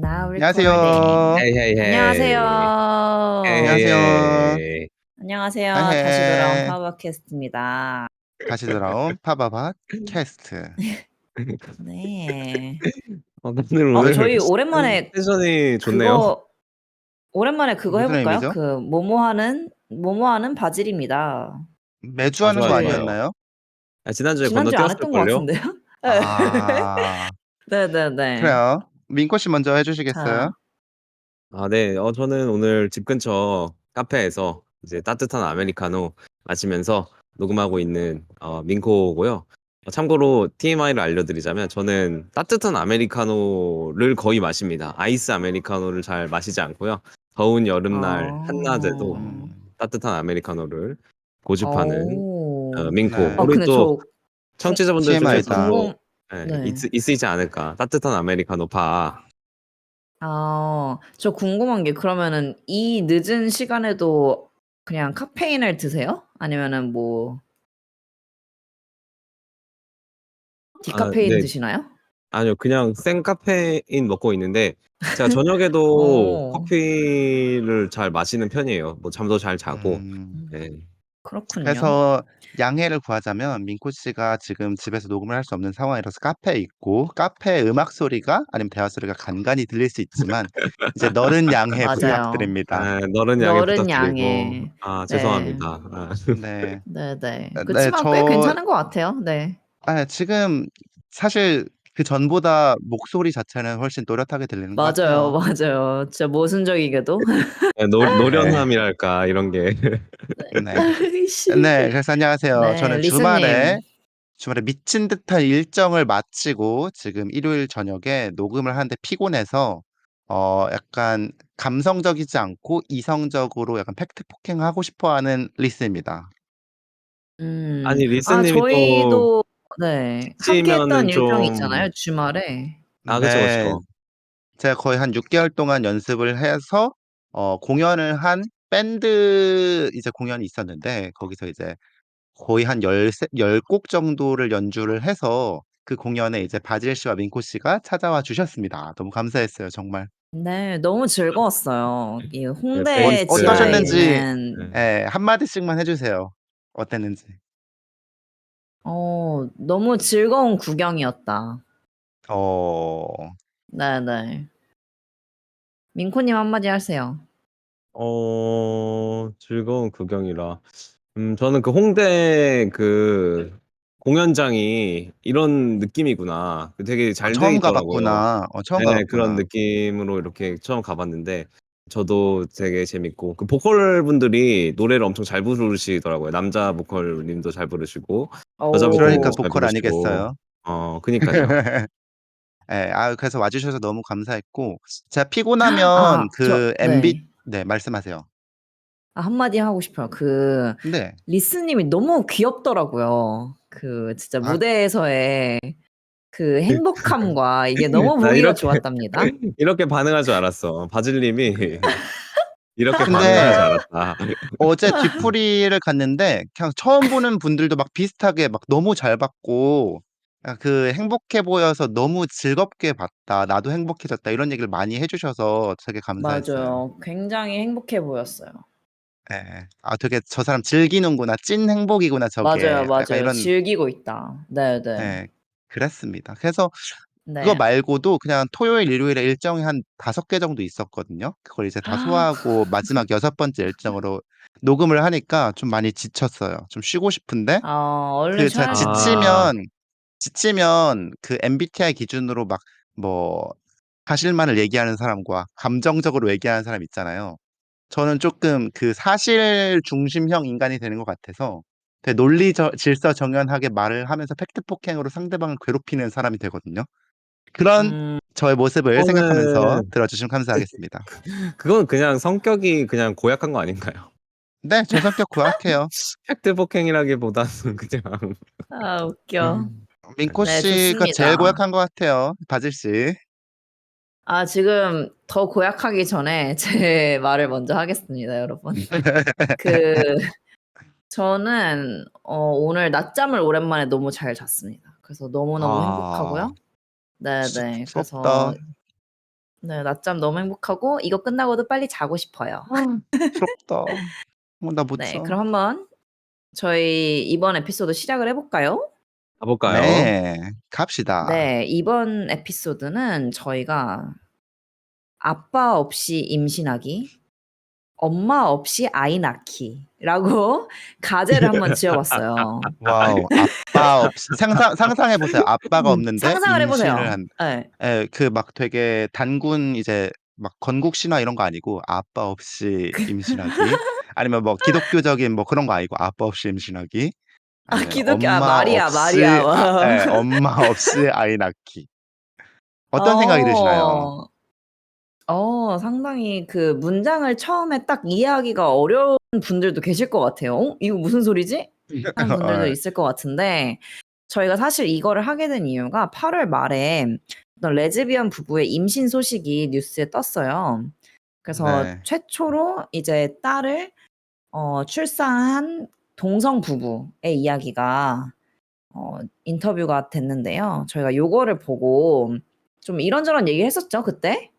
Now recording. 안녕하세요. Hey, hey, hey. Hey, 안녕하세요. hey, 안녕하세요. hey. 안녕하세요. 다시 돌아온 헤헤. 파워캐스트입니다. 다시 돌아온 파바바 캐스트. 네. 다들 오늘 저희 오랜만에 텐션이 좋네요. 오랜만에 그거 무슨 해볼까요? 의미죠? 그 뭐뭐하는 바질입니다. 매주 하는 거 좋아요, 혹시 좋아요. 아니었나요? 지난주에 지난주에 안 했던 것 건너뛰었을걸요? 같은데요? 아. 네네네. 그래요. 민코 씨 먼저 해 주시겠어요? 자, 네. 저는 오늘 집 근처 카페에서 이제 따뜻한 아메리카노 마시면서 녹음하고 있는 민코고요. 참고로 TMI를 알려드리자면 저는 따뜻한 아메리카노를 거의 마십니다. 아이스 아메리카노를 잘 마시지 않고요. 더운 여름날 한낮에도 음. 따뜻한 아메리카노를 고집하는 민코. 네. 우리 근데 또 저 청취자분들 진짜 TMI다. 중에서도 네. 있으시지 않을까. 따뜻한 아메리카노 파. 저 궁금한 게 그러면은 이 늦은 시간에도 그냥 카페인을 드세요? 아니면은 뭐 디카페인 네. 드시나요? 아니요. 그냥 생 카페인 먹고 있는데 제가 저녁에도 어. 커피를 잘 마시는 편이에요. 뭐 잠도 잘 자고. 음. 네. 그렇군요. 그래서 양해를 구하자면 민코 씨가 지금 집에서 녹음을 할 수 없는 상황이라서 카페에 있고 카페 음악 소리가 아니면 대화 소리가 간간히 들릴 수 있지만 이제 너른 양해 맞아요. 부탁드립니다. 너른 양해 너른 부탁드리고 양해. 네. 죄송합니다. 네. 네네. 네 그치만 꽤 저 괜찮은 것 같아요. 네. 지금 사실 그전보다 목소리 자체는 훨씬 또렷하게 들리는 것 맞아요, 같아요. 맞아요. 진짜 모순적이게도. 네. 노련함이랄까 이런 게. 네. 으이씨. 네. 그래서 안녕하세요. 네, 저는 리스님. 주말에 미친 듯한 일정을 마치고 지금 일요일 저녁에 녹음을 하는데 피곤해서 약간 감성적이지 않고 이성적으로 약간 팩트 폭행하고 싶어 하는 리스입니다. 음. 아니 리스님이 또 저희도 네. 함께 했던 지치면은 일정이 좀 있잖아요, 주말에. 그쵸, 네. 그쵸. 제가 거의 한 6 개월 동안 연습을 해서 공연을 한 밴드 이제 공연이 있었는데 거기서 이제 거의 한 10 곡 정도를 연주를 해서 그 공연에 이제 바질 씨와 민코 씨가 찾아와 주셨습니다. 너무 감사했어요, 정말. 네. 너무 즐거웠어요. 이 네, 홍대 지하에 베이스. 어떠셨는지 있는 한 마디씩만 해 주세요. 어땠는지. 너무 즐거운 구경이었다. 어. 네네. 민코님 한마디 하세요. 즐거운 구경이라. 저는 그 홍대 그 공연장이 이런 느낌이구나. 되게 잘 돼 처음 가 있더라고요. 봤구나. 처음 가 네. 그런 봤구나. 느낌으로 이렇게 처음 가 봤는데 저도 되게 재밌고 그 보컬 분들이 노래를 엄청 잘 부르시더라고요. 남자 보컬 님도 잘 부르시고 여자 보컬 그러니까 님도 오. 잘 보컬 부르시고. 아니겠어요? 그니까요. 예. 그래서 와 주셔서 너무 감사했고 제가 피곤하면 그 MB 네. 네 말씀하세요. 한마디 하고 싶어요. 네. 리스님이 너무 귀엽더라고요. 진짜 아 무대에서의 그 행복함과 이게 너무 나 보기가 이렇게 좋았답니다. 이렇게 반응할 줄 알았어. 바질 님이 이렇게 반응할 줄 근데 알았다. 어제 뒤풀이를 갔는데 그냥 처음 보는 분들도 막 비슷하게 막 너무 잘 봤고 "행복해 보여서 너무 즐겁게 봤다. 나도 행복해졌다." 이런 얘기를 많이 해 주셔서 되게 감사했어요. 맞아요. 굉장히 행복해 보였어요. 예. '되게 저 사람 즐기는구나. 찐 행복이구나 맞아요, 저게.' 약간 맞아요. 이런 즐기고 있다. 네네. 예. 그랬습니다. 그래서 그거 네. 말고도 그냥 토요일, 일요일에 일정이 한 5개 정도 있었거든요. 그걸 이제 다 소화하고 마지막 6번째 일정으로 녹음을 하니까 좀 많이 지쳤어요. 좀 쉬고 싶은데 얼른 제가 쉬어야겠네요. 아. 지치면 그 MBTI 기준으로 막 뭐 사실만을 얘기하는 사람과 감정적으로 얘기하는 사람 있잖아요. 저는 쪼끔 그 사실 중심형 인간이 되는 것 같아서 되게 질서정연하게 말을 하면서 팩트 폭행으로 상대방을 괴롭히는 사람이 되거든요. 그런 음. 저의 모습을 생각하면서 그거는 들어 주시면 감사하겠습니다. 그건 그냥 성격이 그냥 고약한 거 아닌가요? 네. 저 성격 고약해요. 팩트 폭행이라기보다는 그냥 웃겨. 민코 네, 씨가 제일 좋습니다. 고약한 것 같아요, 바질 씨. 지금 더 고약하기 전에 제 말을 먼저 하겠습니다, 여러분. 그 저는 오늘 낮잠을 오랜만에 너무 잘 잤습니다. 그래서 너무너무 아. 행복하고요. 네네. 부럽다. 그래서 네, 낮잠 너무 행복하고 이거 끝나고도 빨리 자고 싶어요. 부럽다. 나 못 네, 자. 그럼 한번 저희 이번 에피소드 시작을 해볼까요? 가볼까요? 네, 갑시다. 네, 이번 에피소드는 저희가 아빠 없이 임신하기, 엄마 없이 아이 낳기라고 가제를 한번 지어봤어요. 와우, 아빠 없이 상상해 보세요. 아빠가 없는데 상상을 임신을 해보세요. 한, 네. 그 막 되게 단군 이제 막 건국 신화 이런 거 아니고 아빠 없이 임신하기, 아니면 뭐 기독교적인 뭐 그런 거 아니고 아빠 없이 임신하기, 아니면 마리아, 마리아. 엄마 없이 아이 낳기. 어떤 생각이 드시나요? 어, 상당히 그 문장을 처음에 딱 이해하기가 어려운 분들도 계실 것 같아요. 이거 무슨 소리지? 하는 분들도 있을 것 같은데, 저희가 사실 이거를 하게 된 이유가 8월 말에 어떤 레즈비언 부부의 임신 소식이 뉴스에 떴어요. 그래서 네. 최초로 이제 딸을 출산한 동성 부부의 이야기가 인터뷰가 됐는데요. 저희가 요거를 보고 좀 이런저런 얘기를 했었죠, 그때?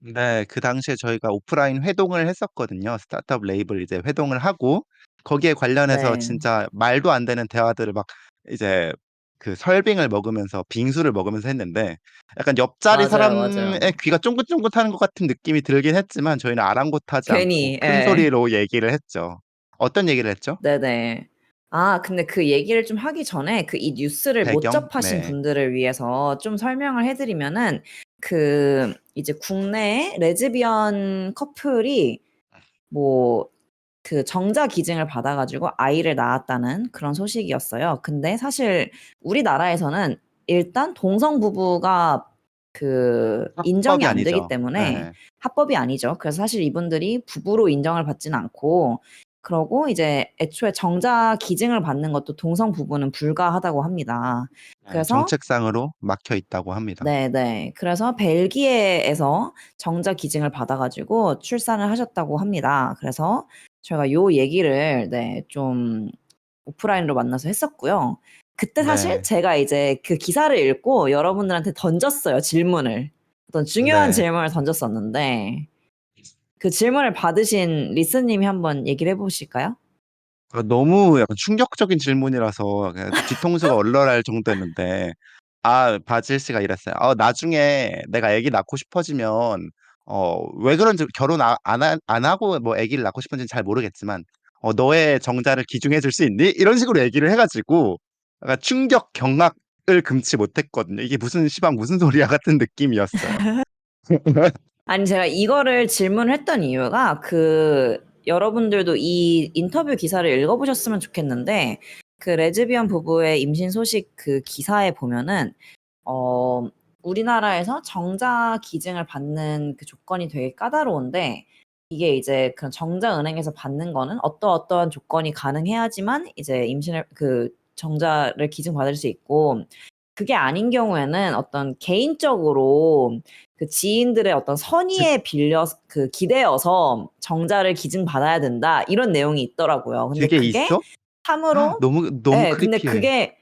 네. 그 당시에 저희가 오프라인 회동을 했었거든요. 스타트업 레이블 이제 회동을 하고, 거기에 관련해서 네. 진짜 말도 안 되는 대화들을 막 이제 그 설빙을 먹으면서 빙수를 먹으면서 했는데, 약간 옆자리 맞아요, 사람의 맞아요. 귀가 쫑긋쫑긋하는 것 같은 느낌이 들긴 했지만 저희는 아랑곳하지 않고 괜히, 큰 예. 소리로 얘기를 했죠. 어떤 얘기를 했죠? 네네. 근데 그 얘기를 좀 하기 전에 이 뉴스를 못 배경? 접하신 네. 분들을 위해서 좀 설명을 해드리면은, 이제 국내에 레즈비언 커플이 뭐, 정자 기증을 받아가지고 아이를 낳았다는 그런 소식이었어요. 근데 사실 우리나라에서는 일단 동성 부부가 인정이 합법이 안 되기 아니죠. 때문에 예. 합법이 아니죠. 그래서 사실 이분들이 부부로 인정을 받지는 않고, 그러고 이제 애초에 정자 기증을 받는 것도 동성 부부는 불가하다고 합니다. 예, 그래서 정책상으로 막혀 있다고 합니다. 네네. 그래서 벨기에에서 정자 기증을 받아가지고 출산을 하셨다고 합니다. 그래서 저희가 요 얘기를 좀 오프라인으로 만나서 했었고요. 그때 사실 네. 제가 이제 그 기사를 읽고 여러분들한테 던졌어요, 질문을. 어떤 중요한 네. 질문을 던졌었는데, 그 질문을 받으신 리스님이 한번 얘기를 해보실까요? 너무 약간 충격적인 질문이라서 그냥 뒤통수가 얼얼할 정도였는데, 바질 씨가 이랬어요. 나중에 내가 아기 낳고 싶어지면 왜 그런지 결혼 안 하고 뭐 아기를 낳고 싶은지는 잘 모르겠지만 너의 정자를 기증해 줄 수 있니? 이런 식으로 얘기를 해 가지고 약간 충격 경악을 금치 못했거든요. 이게 무슨 시방 무슨 소리야 같은 느낌이었어요. 아니, 제가 이거를 질문했던 이유가 여러분들도 이 인터뷰 기사를 읽어보셨으면 좋겠는데, 레즈비언 부부의 임신 소식 기사에 보면은 우리나라에서 정자 기증을 받는 조건이 되게 까다로운데, 이게 이제 그런 정자은행에서 받는 거는 어떠한 조건이 가능해야지만 이제 정자를 기증받을 수 있고, 그게 아닌 경우에는 어떤 개인적으로 지인들의 어떤 선의에 기대어서 정자를 기증받아야 된다, 이런 내용이 있더라고요. 근데 그게 그게 있어? 참으로, 너무 예, 크리피해.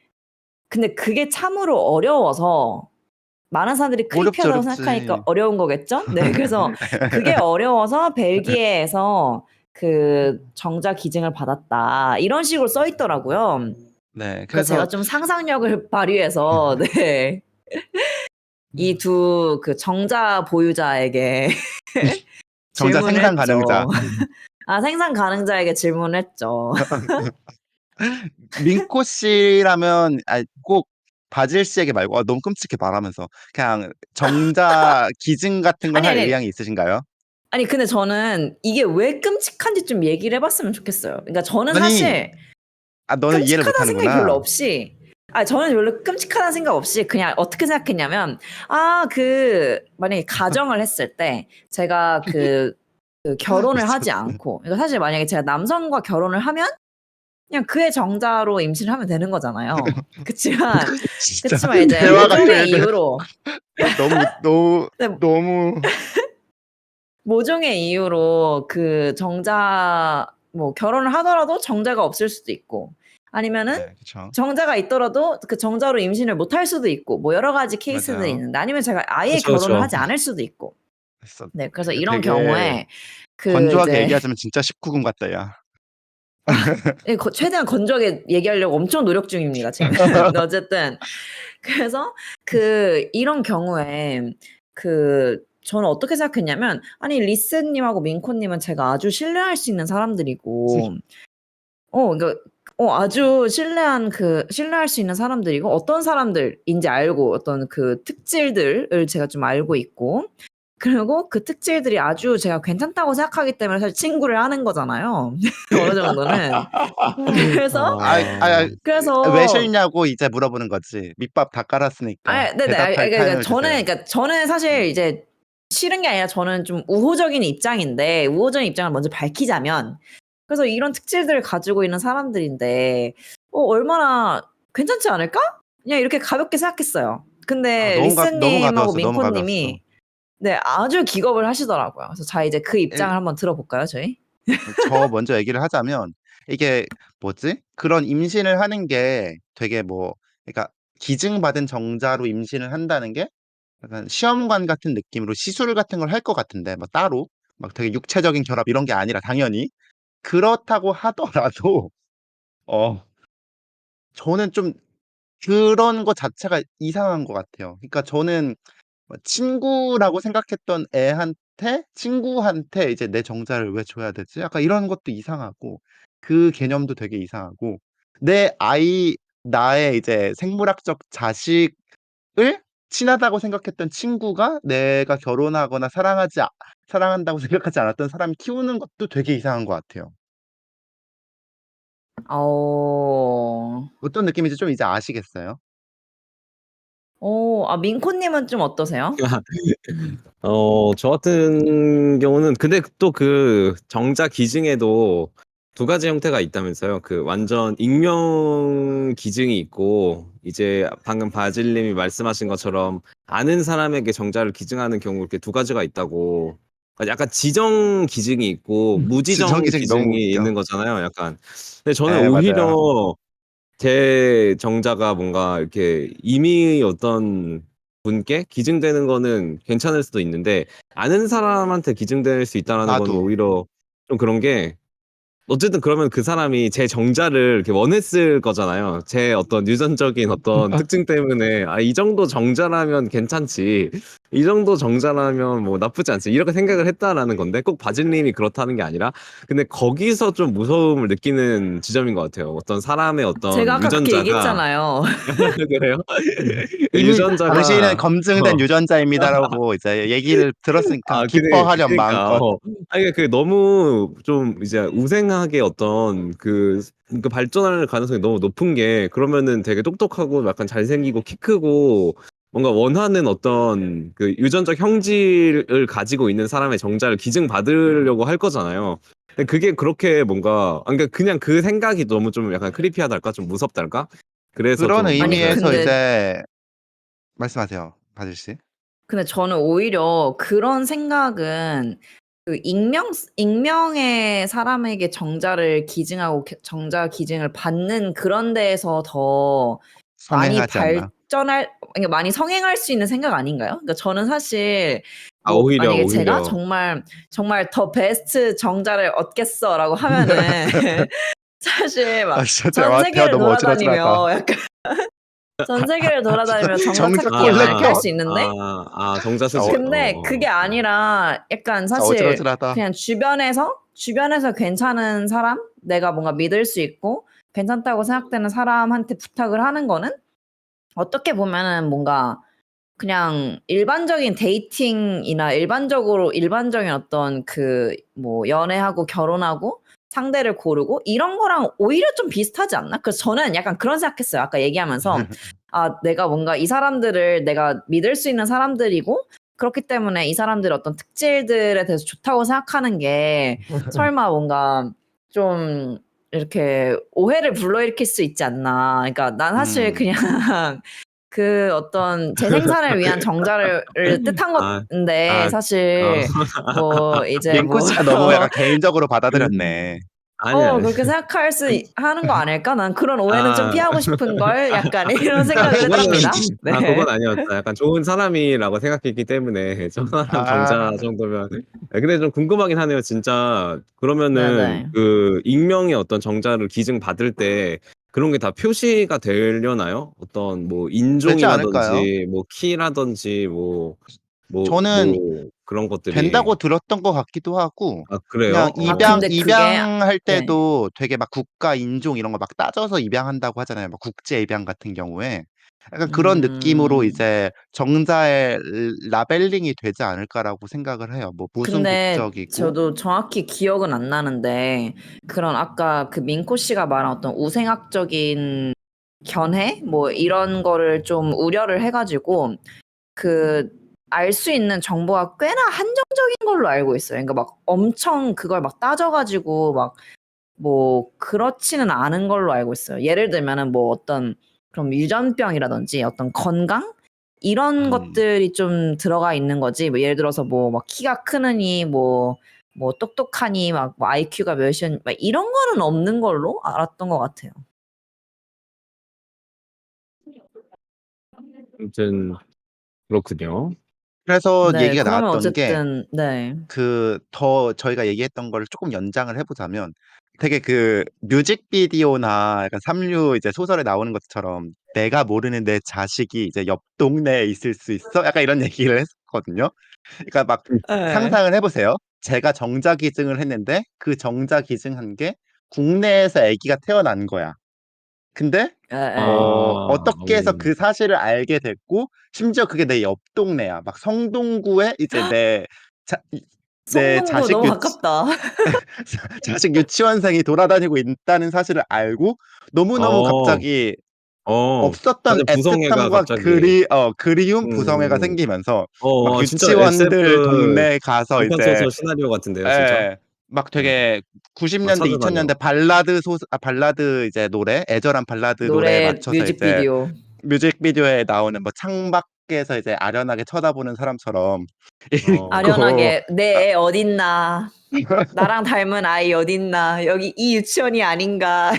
근데 그게 참으로 어려워서, 많은 사람들이 어렵지, 크리피하다고 어렵지. 생각하니까 어려운 거겠죠? 네, 그래서 그게 어려워서 벨기에에서 정자 기증을 받았다, 이런 식으로 써 있더라고요. 네. 그래서 그래서 제가 좀 상상력을 발휘해서 네, 이 두 정자 보유자에게 정자 질문을 생산 가능자. 했죠. 생산 가능자에게 질문을 했죠. 민코 씨라면 꼭 바질 씨에게 말고 너무 끔찍해 말하면서 그냥 정자 기증 같은 걸 아니, 할 아니. 의향이 있으신가요? 아니, 근데 저는 이게 왜 끔찍한지 좀 얘기를 해봤으면 좋겠어요. 그러니까 저는 아니, 사실 너는 이해를 못 끔찍하다는 생각이 별로 하는구나. 없이, 저는 별로 끔찍하다는 생각 없이 그냥 어떻게 생각했냐면, 만약에 가정을 했을 때 제가 결혼을 하지 미쳤어. 않고, 그러니까 사실 만약에 제가 남성과 결혼을 하면 그냥 그의 정자로 임신을 하면 되는 거잖아요. 그치만 진짜 이제 대화가 돼. 모종의 이유로, 너무 네, 너무 모종의 이유로 결혼을 하더라도 정자가 없을 수도 있고, 아니면은 네, 그쵸. 정자가 있더라도 그 정자로 임신을 못 할 수도 있고, 뭐 여러 가지 케이스들이 맞아요. 있는데, 아니면 제가 아예 그쵸, 결혼을 그쵸. 하지 않을 수도 있고. 그래서 네, 그래서 이런 되게 경우에 그 건조하게 이제 얘기하자면 진짜 19금 같다, 야. 예, 최대한 건조하게 얘기하려고 엄청 노력 중입니다, 지금. 근데 어쨌든 그래서 이런 경우에 저는 어떻게 생각했냐면, 아니 리스님하고 민코님은 제가 아주 신뢰할 수 있는 사람들이고, 그러니까 아주 신뢰할 수 있는 사람들이고, 어떤 사람들인지 알고, 어떤 그 특질들을 제가 좀 알고 있고, 그리고 그 특질들이 아주 제가 괜찮다고 생각하기 때문에 사실 친구를 하는 거잖아요. 어느 정도는. 그래서 왜 그래서 싫냐고 이제 물어보는 거지. 밑밥 다 깔았으니까 네네. 대답할 타임을 주세요. 그러니까 저는 사실 이제 싫은 게 아니라 저는 좀 우호적인 입장인데, 우호적인 입장을 먼저 밝히자면, 그래서 이런 특질들을 가지고 있는 사람들인데, 얼마나 괜찮지 않을까? 그냥 이렇게 가볍게 생각했어요. 근데 너무 리스님하고 가벼웠어. 너무 가벼웠어. 민코님이 네, 아주 기겁을 하시더라고요. 그래서 자, 이제 그 입장을 일- 한번 들어볼까요, 저희? 저 먼저 얘기를 하자면 이게 뭐지? 그런 임신을 하는 게 되게 그러니까 기증받은 정자로 임신을 한다는 게 약간 시험관 같은 느낌으로 시술 같은 걸 할 것 같은데 막 따로 막 되게 육체적인 결합 이런 게 아니라 당연히 그렇다고 하더라도 어 저는 좀 그런 거 자체가 이상한 것 같아요. 그러니까 저는 친구라고 생각했던 애한테 친구한테 이제 '내 정자를 왜 줘야 되지?' 약간 이런 것도 이상하고 그 개념도 되게 이상하고 내 아이 나의 이제 생물학적 자식을 친하다고 생각했던 친구가 내가 결혼하거나 사랑한다고 생각하지 않았던 사람이 키우는 것도 되게 이상한 것 같아요. 어, 어떤 느낌인지 좀 이제 아시겠어요? 민코님은 좀 어떠세요? 저 같은 경우는 근데 또 그 정자 기증에도 두 가지 형태가 있다면서요. 그 완전 익명 기증이 있고 이제 방금 바질님이 말씀하신 것처럼 아는 사람에게 정자를 기증하는 경우 이렇게 두 가지가 있다고. 그러니까 약간 지정 기증이 있고 무지정 지정기증이 너무 기증이 웃겨. 있는 거잖아요. 약간. 근데 저는 예, 맞아요. 오히려 제 정자가 뭔가 이렇게 이미 어떤 분께 기증되는 거는 괜찮을 수도 있는데 아는 사람한테 기증될 수 있다라는 거는 나도. 오히려 좀 그런 게 어쨌든 그러면 그 사람이 제 정자를 이렇게 원했을 거잖아요. 제 어떤 유전적인 어떤 특징 때문에 이 정도 정자라면 괜찮지. 이 정도 정자라면 뭐 나쁘지 않지. 이렇게 생각을 했다라는 건데 꼭 바질님이 그렇다는 게 아니라 근데 거기서 좀 무서움을 느끼는 지점인 것 같아요. 어떤 사람의 어떤 제가 아까 그렇게 유전자가 얘기했잖아요. 그래요? 이미 당신은 유전자가 검증된 유전자입니다라고 이제 얘기를 들었으니까 기뻐하렴 그러니까 마음껏. 아니 그 너무 좀 이제 우생하게 어떤 그 발전할 가능성이 너무 높은 게 그러면은 되게 똑똑하고 약간 잘생기고 키 크고 뭔가 원하는 어떤 그 유전적 형질을 가지고 있는 사람의 정자를 기증받으려고 할 거잖아요. 근데 그게 그렇게 뭔가 그러니까 그냥 그 생각이 너무 좀 약간 크리피하달까 좀 무섭달까? 그래서 그런 좀 아니, 약간 의미에서 근데 이제 말씀하세요, 바질 씨. 저는 오히려 그런 생각은 익명의 사람에게 정자를 기증하고 정자 기증을 받는 그런 데에서 더 많이 성행하지 않나? 그러니까 많이 성행할 수 있는 생각 아닌가요? 그러니까 저는 사실 오히려 만약에 제가 오히려 정말 더 베스트 정자를 얻겠어라고 하면은 사실 막 진짜 전 대화 세계를 너무 어지러지하다. 돌아다니며 약간 전 세계를 돌아다니며 정자 정자 찾기에 꼴레 할 껴. 수 있는데 정자 진짜 수집. 근데 그게 아니라 약간 진짜 사실 어지러지하다. 그냥 주변에서 괜찮은 사람, 내가 뭔가 믿을 수 있고 괜찮다고 생각되는 사람한테 부탁을 하는 거는 어떻게 보면은 뭔가 그냥 일반적인 데이팅이나 일반적인 어떤 연애하고 결혼하고 상대를 고르고 이런 거랑 오히려 좀 비슷하지 않나? 그래서 저는 약간 그런 생각했어요. 아까 얘기하면서 내가 뭔가 이 사람들을 내가 믿을 수 있는 사람들이고 그렇기 때문에 이 사람들의 어떤 특질들에 대해서 좋다고 생각하는 게 설마 뭔가 좀 이렇게 오해를 불러일으킬 수 있지 않나. 그러니까 난 사실 음. 그냥 그 어떤 제 생산을 위한 정자를 뜻한 건데 아, 사실 이제 민코 씨가 너무 약간 개인적으로 받아들였네. 아니. 그렇게 생각할 수 하는 거 아닐까? 난 그런 오해는 좀 아. 피하고 싶은 걸 약간 이런 생각을 그거는 했답니다. 그건 네. 아니었다. 약간 좋은 사람이라고 생각했기 때문에 저 사람 정자 아, 정도면. 근데 좀 궁금하긴 하네요. 진짜 그러면은 네네. 그 익명의 어떤 정자를 기증 받을 때 그런 게 다 표시가 되려나요? 어떤 뭐 되지 않을까요? 인종이라든지 뭐 키라든지 저는 그런 것들이. 된다고 들었던 것 같기도 하고, 아 그래요? 그냥 근데 그게 입양할 네. 때도 되게 막 국가, 인종 이런 거 막 따져서 입양한다고 하잖아요. 막 국제 입양 같은 경우에. 약간 그런 느낌으로 음. 이제 정자의 라벨링이 되지 않을까라고 생각을 해요. 뭐 무슨 근데 국적이고. 저도 정확히 기억은 안 나는데 그런 아까 그 민코 씨가 말한 어떤 우생학적인 견해 뭐 이런 거를 좀 우려를 해가지고 그 알 수 있는 정보가 꽤나 한정적인 걸로 알고 있어요. 그러니까 막 엄청 그걸 막 따져가지고 막 뭐 그렇지는 않은 걸로 알고 있어요. 예를 들면은 뭐 어떤 그럼 유전병이라든지 어떤 건강 이런 음. 것들이 좀 들어가 있는 거지. 뭐 예를 들어서 뭐 막 키가 크느니 뭐 똑똑하니 뭐 IQ가 몇이니 막 이런 거는 없는 걸로 알았던 것 같아요. 아무튼 그렇군요. 그래서 네, 얘기가 그러면 나왔던 게 어쨌든 네. 더 저희가 얘기했던 거를 조금 연장을 해보자면 되게 그 뮤직비디오나 약간 삼류 이제 소설에 나오는 것처럼 내가 모르는 내 자식이 이제 옆 동네에 있을 수 있어? 약간 이런 얘기를 했었거든요. 그러니까 막 예. 상상을 해보세요. 제가 정자기증을 했는데 그 정자기증한 게 국내에서 아기가 태어난 거야. 근데 예예. 어떻게 해서 그 사실을 알게 됐고 심지어 그게 내 옆 동네야. 막 성동구에 이제 자 이 내 성동구 자식 너무 유치 가깝다. 자식 유치원생이 돌아다니고 있다는 사실을 알고 너무너무 어. 갑자기 어. 없었던 완전 부성애가 애틋함과 갑자기. 그리움, 부성애가 음음. 생기면서 막 진짜 유치원들 SF 동네에 가서短編이제 소설 시나리오 같은데요 진짜. 예. 막 예. 되게 90 년대 2000 찾아다녀. 년대 발라드 이제 노래, 애절한 발라드 노래에 노래 맞춰서 이제 뮤직비디오. 뮤직비디오에 나오는 뭐 창밖에서 이제 아련하게 쳐다보는 사람처럼 어. 있고 아련하게 내 애 어딨나. 나랑 닮은 아이 어딨나. 여기 이 유치원이 아닌가.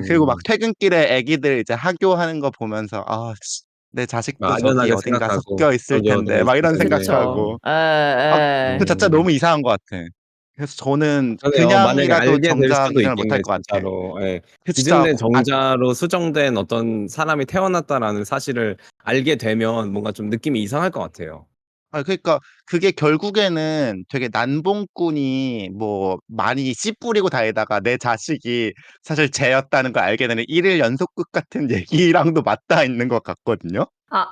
그리고 막 음. 퇴근길에 애기들 이제 하교하는 거 보면서 내 자식도 저기 아련하게 어딘가 생각하고 섞여 있을 여기 어딘가 텐데 막 있을 이런 텐데. 생각하고 그쵸. 예, 아 그 예. 자체가 음. 너무 이상한 것 같아. 그래서 저는 그러네요. 만약에 그냥이라도 알게 될 정자 수도 기증을 못 할 있겠네 것 같아. 진짜로. 예. 그 진짜 기증된 정자로 수정된 어떤 사람이 태어났다라는 사실을 알게 되면 뭔가 좀 느낌이 이상할 것 같아요. 그러니까 그게 결국에는 되게 난봉꾼이 뭐 많이 씨 뿌리고 다니다가 내 자식이 사실 쟤였다는 걸 알게 되는 일일 연속극 같은 얘기랑도 맞닿아 있는 것 같거든요.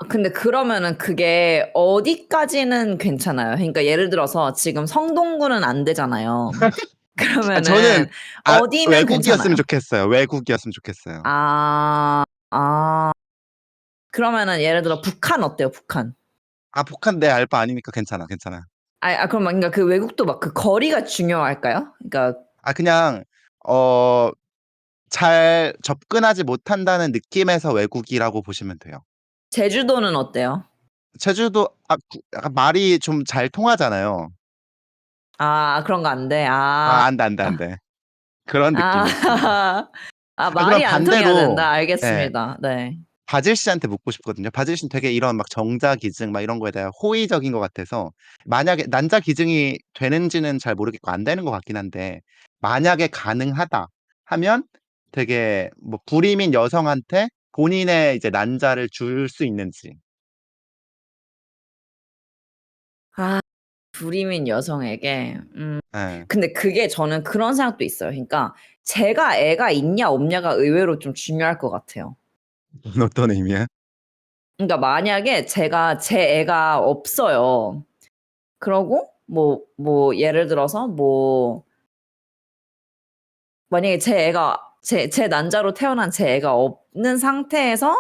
근데 그러면은 그게 어디까지는 괜찮아요? 그러니까 예를 들어서 지금 성동구는 안 되잖아요. 저는 그러면은 어디면 외국이었으면 괜찮아요? 좋겠어요. 외국이었으면 좋겠어요. 아, 아. 그러면은 예를 들어 북한 어때요? 북한. 북한 내 알 바 아니니까 괜찮아, 괜찮아. 그럼 막 그러니까 그 외국도 막 그 거리가 중요할까요? 그러니까 그냥 어 잘 접근하지 못한다는 느낌에서 외국이라고 보시면 돼요. 제주도는 어때요? 제주도 약간 말이 좀 잘 통하잖아요. 그런 거 안 돼. 안 돼, 안 돼, 안 돼. 그런 아. 느낌이 있습니다. 그럼 말이 안 통해야 반대로 된다. 예. 알겠습니다. 네. 바질 씨한테 묻고 싶거든요. 바질 씨는 되게 이런 막 정자 기증 막 이런 거에 대한 호의적인 것 같아서 만약에 난자 기증이 되는지는 잘 모르겠고 안 되는 것 같긴 한데 만약에 가능하다 하면 되게 뭐 불임인 여성한테 본인의 이제 난자를 줄 수 있는지. 불임인 여성에게 예. 근데 그게 저는 그런 생각도 있어요. 그러니까 제가 애가 있냐 없냐가 의외로 좀 중요할 것 같아요. 어떤 의미야? 그러니까 만약에 제 애가 없어요. 그러고 뭐 예를 들어서 뭐 만약에 제 난자로 태어난 제 애가 없는 상태에서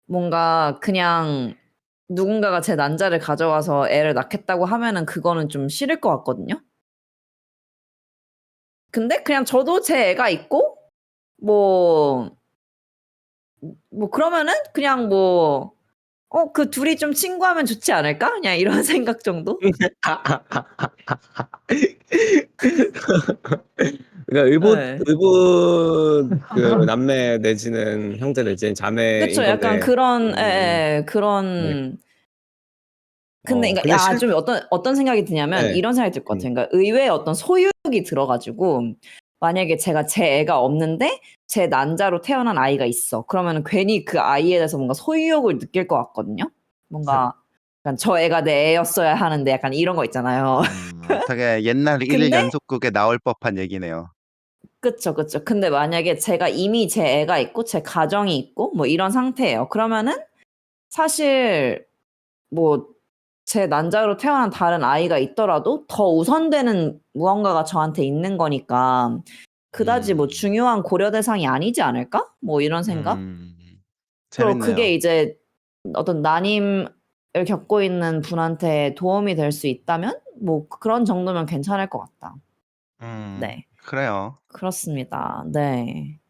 뭔가 그냥 누군가가 제 난자를 가져와서 애를 낳겠다고 하면은 그거는 좀 싫을 것 같거든요. 근데 그냥 저도 제 애가 있고 뭐 그러면은 그냥 뭐 그 둘이 좀 친구하면 좋지 않을까? 그냥 이런 생각 정도? 그러니까 네. 의붓 그 남매 내지는 형제 내지는 자매인 그쵸. 약간 건데. 그런, 네. 그런. 근데 근데 그러니까 좀 어떤 생각이 드냐면 네. 이런 생각이 들 것 같아요. 그러니까 의외의 어떤 소유욕이 들어가지고 만약에 제가 제 애가 없는데 제 난자로 태어난 아이가 있어. 그러면 괜히 그 아이에 대해서 뭔가 소유욕을 느낄 것 같거든요. 뭔가 약간 저 애가 내 애였어야 하는데 약간 이런 거 있잖아요. 되게 옛날 일일 근데 연속극에 나올 법한 얘기네요. 그쵸, 그쵸. 근데 만약에 제가 이미 제 애가 있고 제 가정이 있고 뭐 이런 상태예요. 그러면은 사실 뭐 제 난자로 태어난 다른 아이가 있더라도 더 우선되는 무언가가 저한테 있는 거니까 그다지 뭐 중요한 고려 대상이 아니지 않을까? 뭐 이런 생각? 그리고 재밌네요. 그게 이제 어떤 난임을 겪고 있는 분한테 도움이 될 수 있다면 뭐 그런 정도면 괜찮을 것 같다. 네. 그래요. 그렇습니다. 네.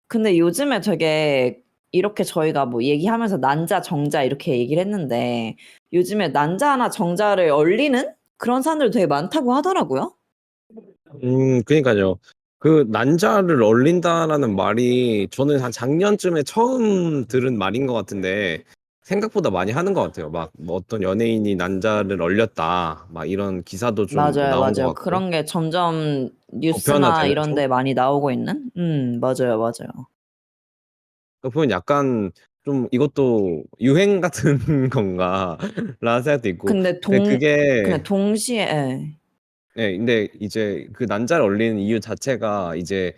근데 요즘에 되게 이렇게 저희가 뭐 얘기하면서 난자, 정자 이렇게 얘기를 했는데 요즘에 난자나 정자를 얼리는 그런 사람들 되게 많다고 하더라고요. 그니까요. 그 난자를 얼린다라는 말이 저는 한 작년쯤에 처음 들은 말인 것 같은데 생각보다 많이 하는 것 같아요. 막 뭐 어떤 연예인이 난자를 얼렸다, 막 이런 기사도 좀 맞아요, 나온 것 맞아요. 같고 그런 게 점점 뉴스나 이런 보편화되면서. 데 많이 나오고 있는? 맞아요, 맞아요. 보면 약간 좀 이것도 유행 같은 건가라는 생각도 있고. 근데 근데 그게 동시에 예. 네, 근데 이제 그 난자를 얼리는 이유 자체가 이제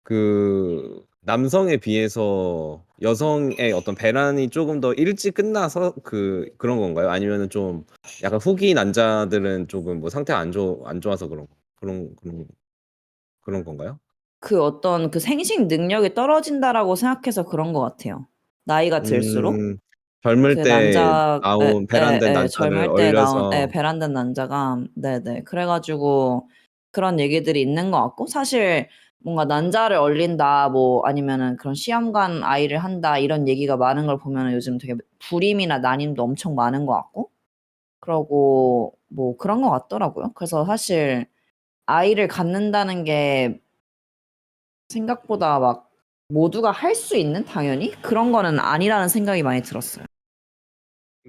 그 남성에 비해서 여성의 어떤 배란이 조금 더 일찍 끝나서 그런 건가요? 아니면은 좀 약간 후기 난자들은 조금 뭐 상태가 안 좋아서 그런 건가요? 그 어떤 그 생식 능력이 떨어진다라고 생각해서 그런 것 같아요. 나이가 들수록. 음, 젊을 그 때 난자 나온 배란된 난자를 젊을 때 나온 얼려서. 배란된 난자가 네네. 그래 가지고 그런 얘기들이 있는 것 같고 사실 뭔가 난자를 얼린다 뭐 아니면은 그런 시험관 아이를 한다 이런 얘기가 많은 걸 보면은 요즘 되게 불임이나 난임도 엄청 많은 것 같고 그러고 뭐 그런 것 같더라고요. 그래서 사실 아이를 갖는다는 게 생각보다 막 모두가 할 수 있는 당연히 그런 거는 아니라는 생각이 많이 들었어요.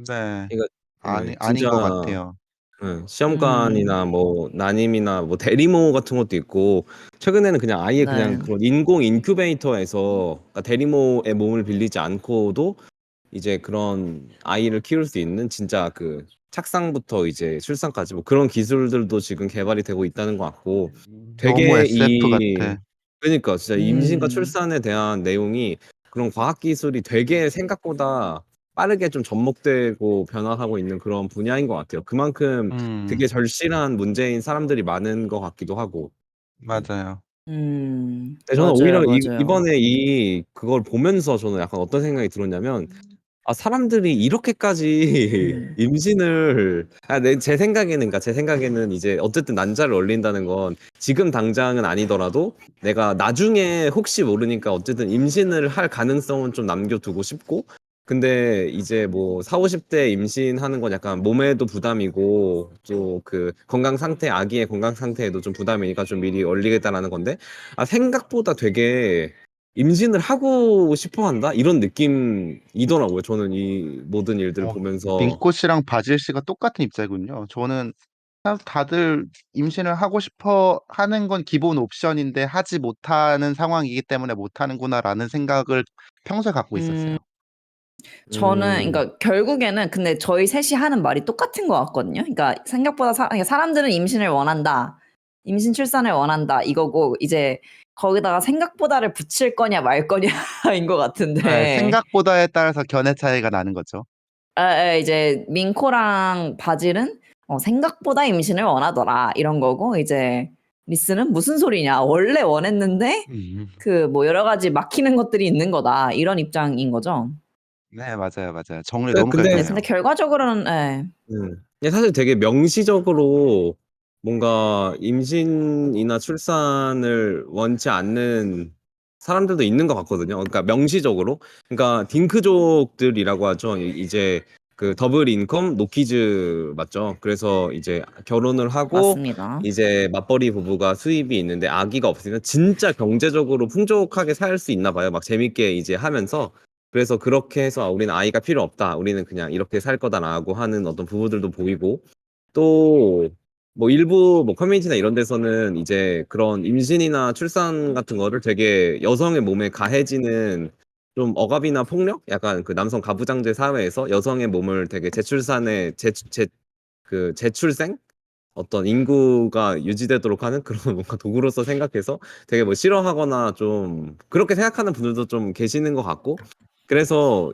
네. 이거 아닌 진짜 것 같아요. 음. 시험관이나 뭐 난임이나 뭐 대리모 같은 것도 있고 최근에는 그냥 아예 그냥 네. 그런 인공 인큐베이터에서 그러니까 대리모의 몸을 빌리지 않고도 이제 그런 아이를 키울 수 있는 진짜 그 착상부터 이제 출산까지 뭐 그런 기술들도 지금 개발이 되고 있다는 것 같고 너무 되게 SF 같아. 그러니까 진짜 임신과 음. 출산에 대한 내용이 그런 과학 기술이 되게 생각보다 빠르게 좀 접목되고 변화하고 있는 그런 분야인 것 같아요. 그만큼 되게 절실한 문제인 사람들이 많은 것 같기도 하고. 네. 맞아요. 근데 저는 맞아요, 오히려 맞아요. 이번에 그걸 보면서 저는 약간 어떤 생각이 들었냐면 사람들이 이렇게까지 음. 임신을 제 생각에는 이제 어쨌든 난자를 얼린다는 건 지금 당장은 아니더라도 내가 나중에 혹시 모르니까 어쨌든 임신을 할 가능성은 좀 남겨두고 싶고 근데 이제 뭐 40, 50대 임신하는 건 약간 몸에도 부담이고 또 그 아기의 건강 상태에도 좀 부담이니까 좀 미리 얼리겠다라는 건데 생각보다 되게 임신을 하고 싶어 한다? 이런 느낌이더라고요. 저는 이 모든 일들을 보면서. 민코 씨랑 바질 씨가 똑같은 입장이군요. 저는 다들 임신을 하고 싶어 하는 건 기본 옵션인데 하지 못하는 상황이기 때문에 못하는구나라는 생각을 평소에 갖고 있었어요. 음. 저는 음, 그러니까 결국에는 근데 저희 셋이 하는 말이 똑같은 것 같거든요. 그러니까 생각보다 그러니까 사람들은 임신을 원한다. 임신 출산을 원한다 이거고 이제 거기다가 생각보다를 붙일 거냐 말 거냐인 것 네, 같은데 생각보다에 따라서 견해 차이가 나는 거죠. 이제 민코랑 바질은 생각보다 임신을 원하더라 이런 거고 이제 리스는 무슨 소리냐 원래 원했는데 그 뭐 여러 가지 막히는 것들이 있는 거다 이런 입장인 거죠. 네, 맞아요, 맞아요. 정리 근데 너무 근데 네, 깔끔해요. 근데 결과적으로는 근데 사실 되게 명시적으로 뭔가 임신이나 출산을 원치 않는 사람들도 있는 것 같거든요. 그러니까 명시적으로. 그러니까 딩크족들이라고 하죠. 이제 그 더블 인컴 노키즈 맞죠? 그래서 이제 결혼을 하고 맞습니다. 이제 맞벌이 부부가 수입이 있는데 아기가 없으면 진짜 경제적으로 풍족하게 살 수 있나 봐요. 막 재밌게 이제 하면서. 그래서 그렇게 해서 우리는 아이가 필요 없다. 우리는 그냥 이렇게 살 거다라고 하는 어떤 부부들도 보이고 또 뭐 일부 뭐 커뮤니티나 이런 데서는 이제 그런 임신이나 출산 같은 거를 되게 여성의 몸에 가해지는 좀 억압이나 폭력? 약간 그 남성 가부장제 사회에서 여성의 몸을 되게 재출산에 그 재출생? 어떤 인구가 유지되도록 하는 그런 뭔가 도구로서 생각해서 되게 뭐 싫어하거나 좀 그렇게 생각하는 분들도 좀 계시는 것 같고 그래서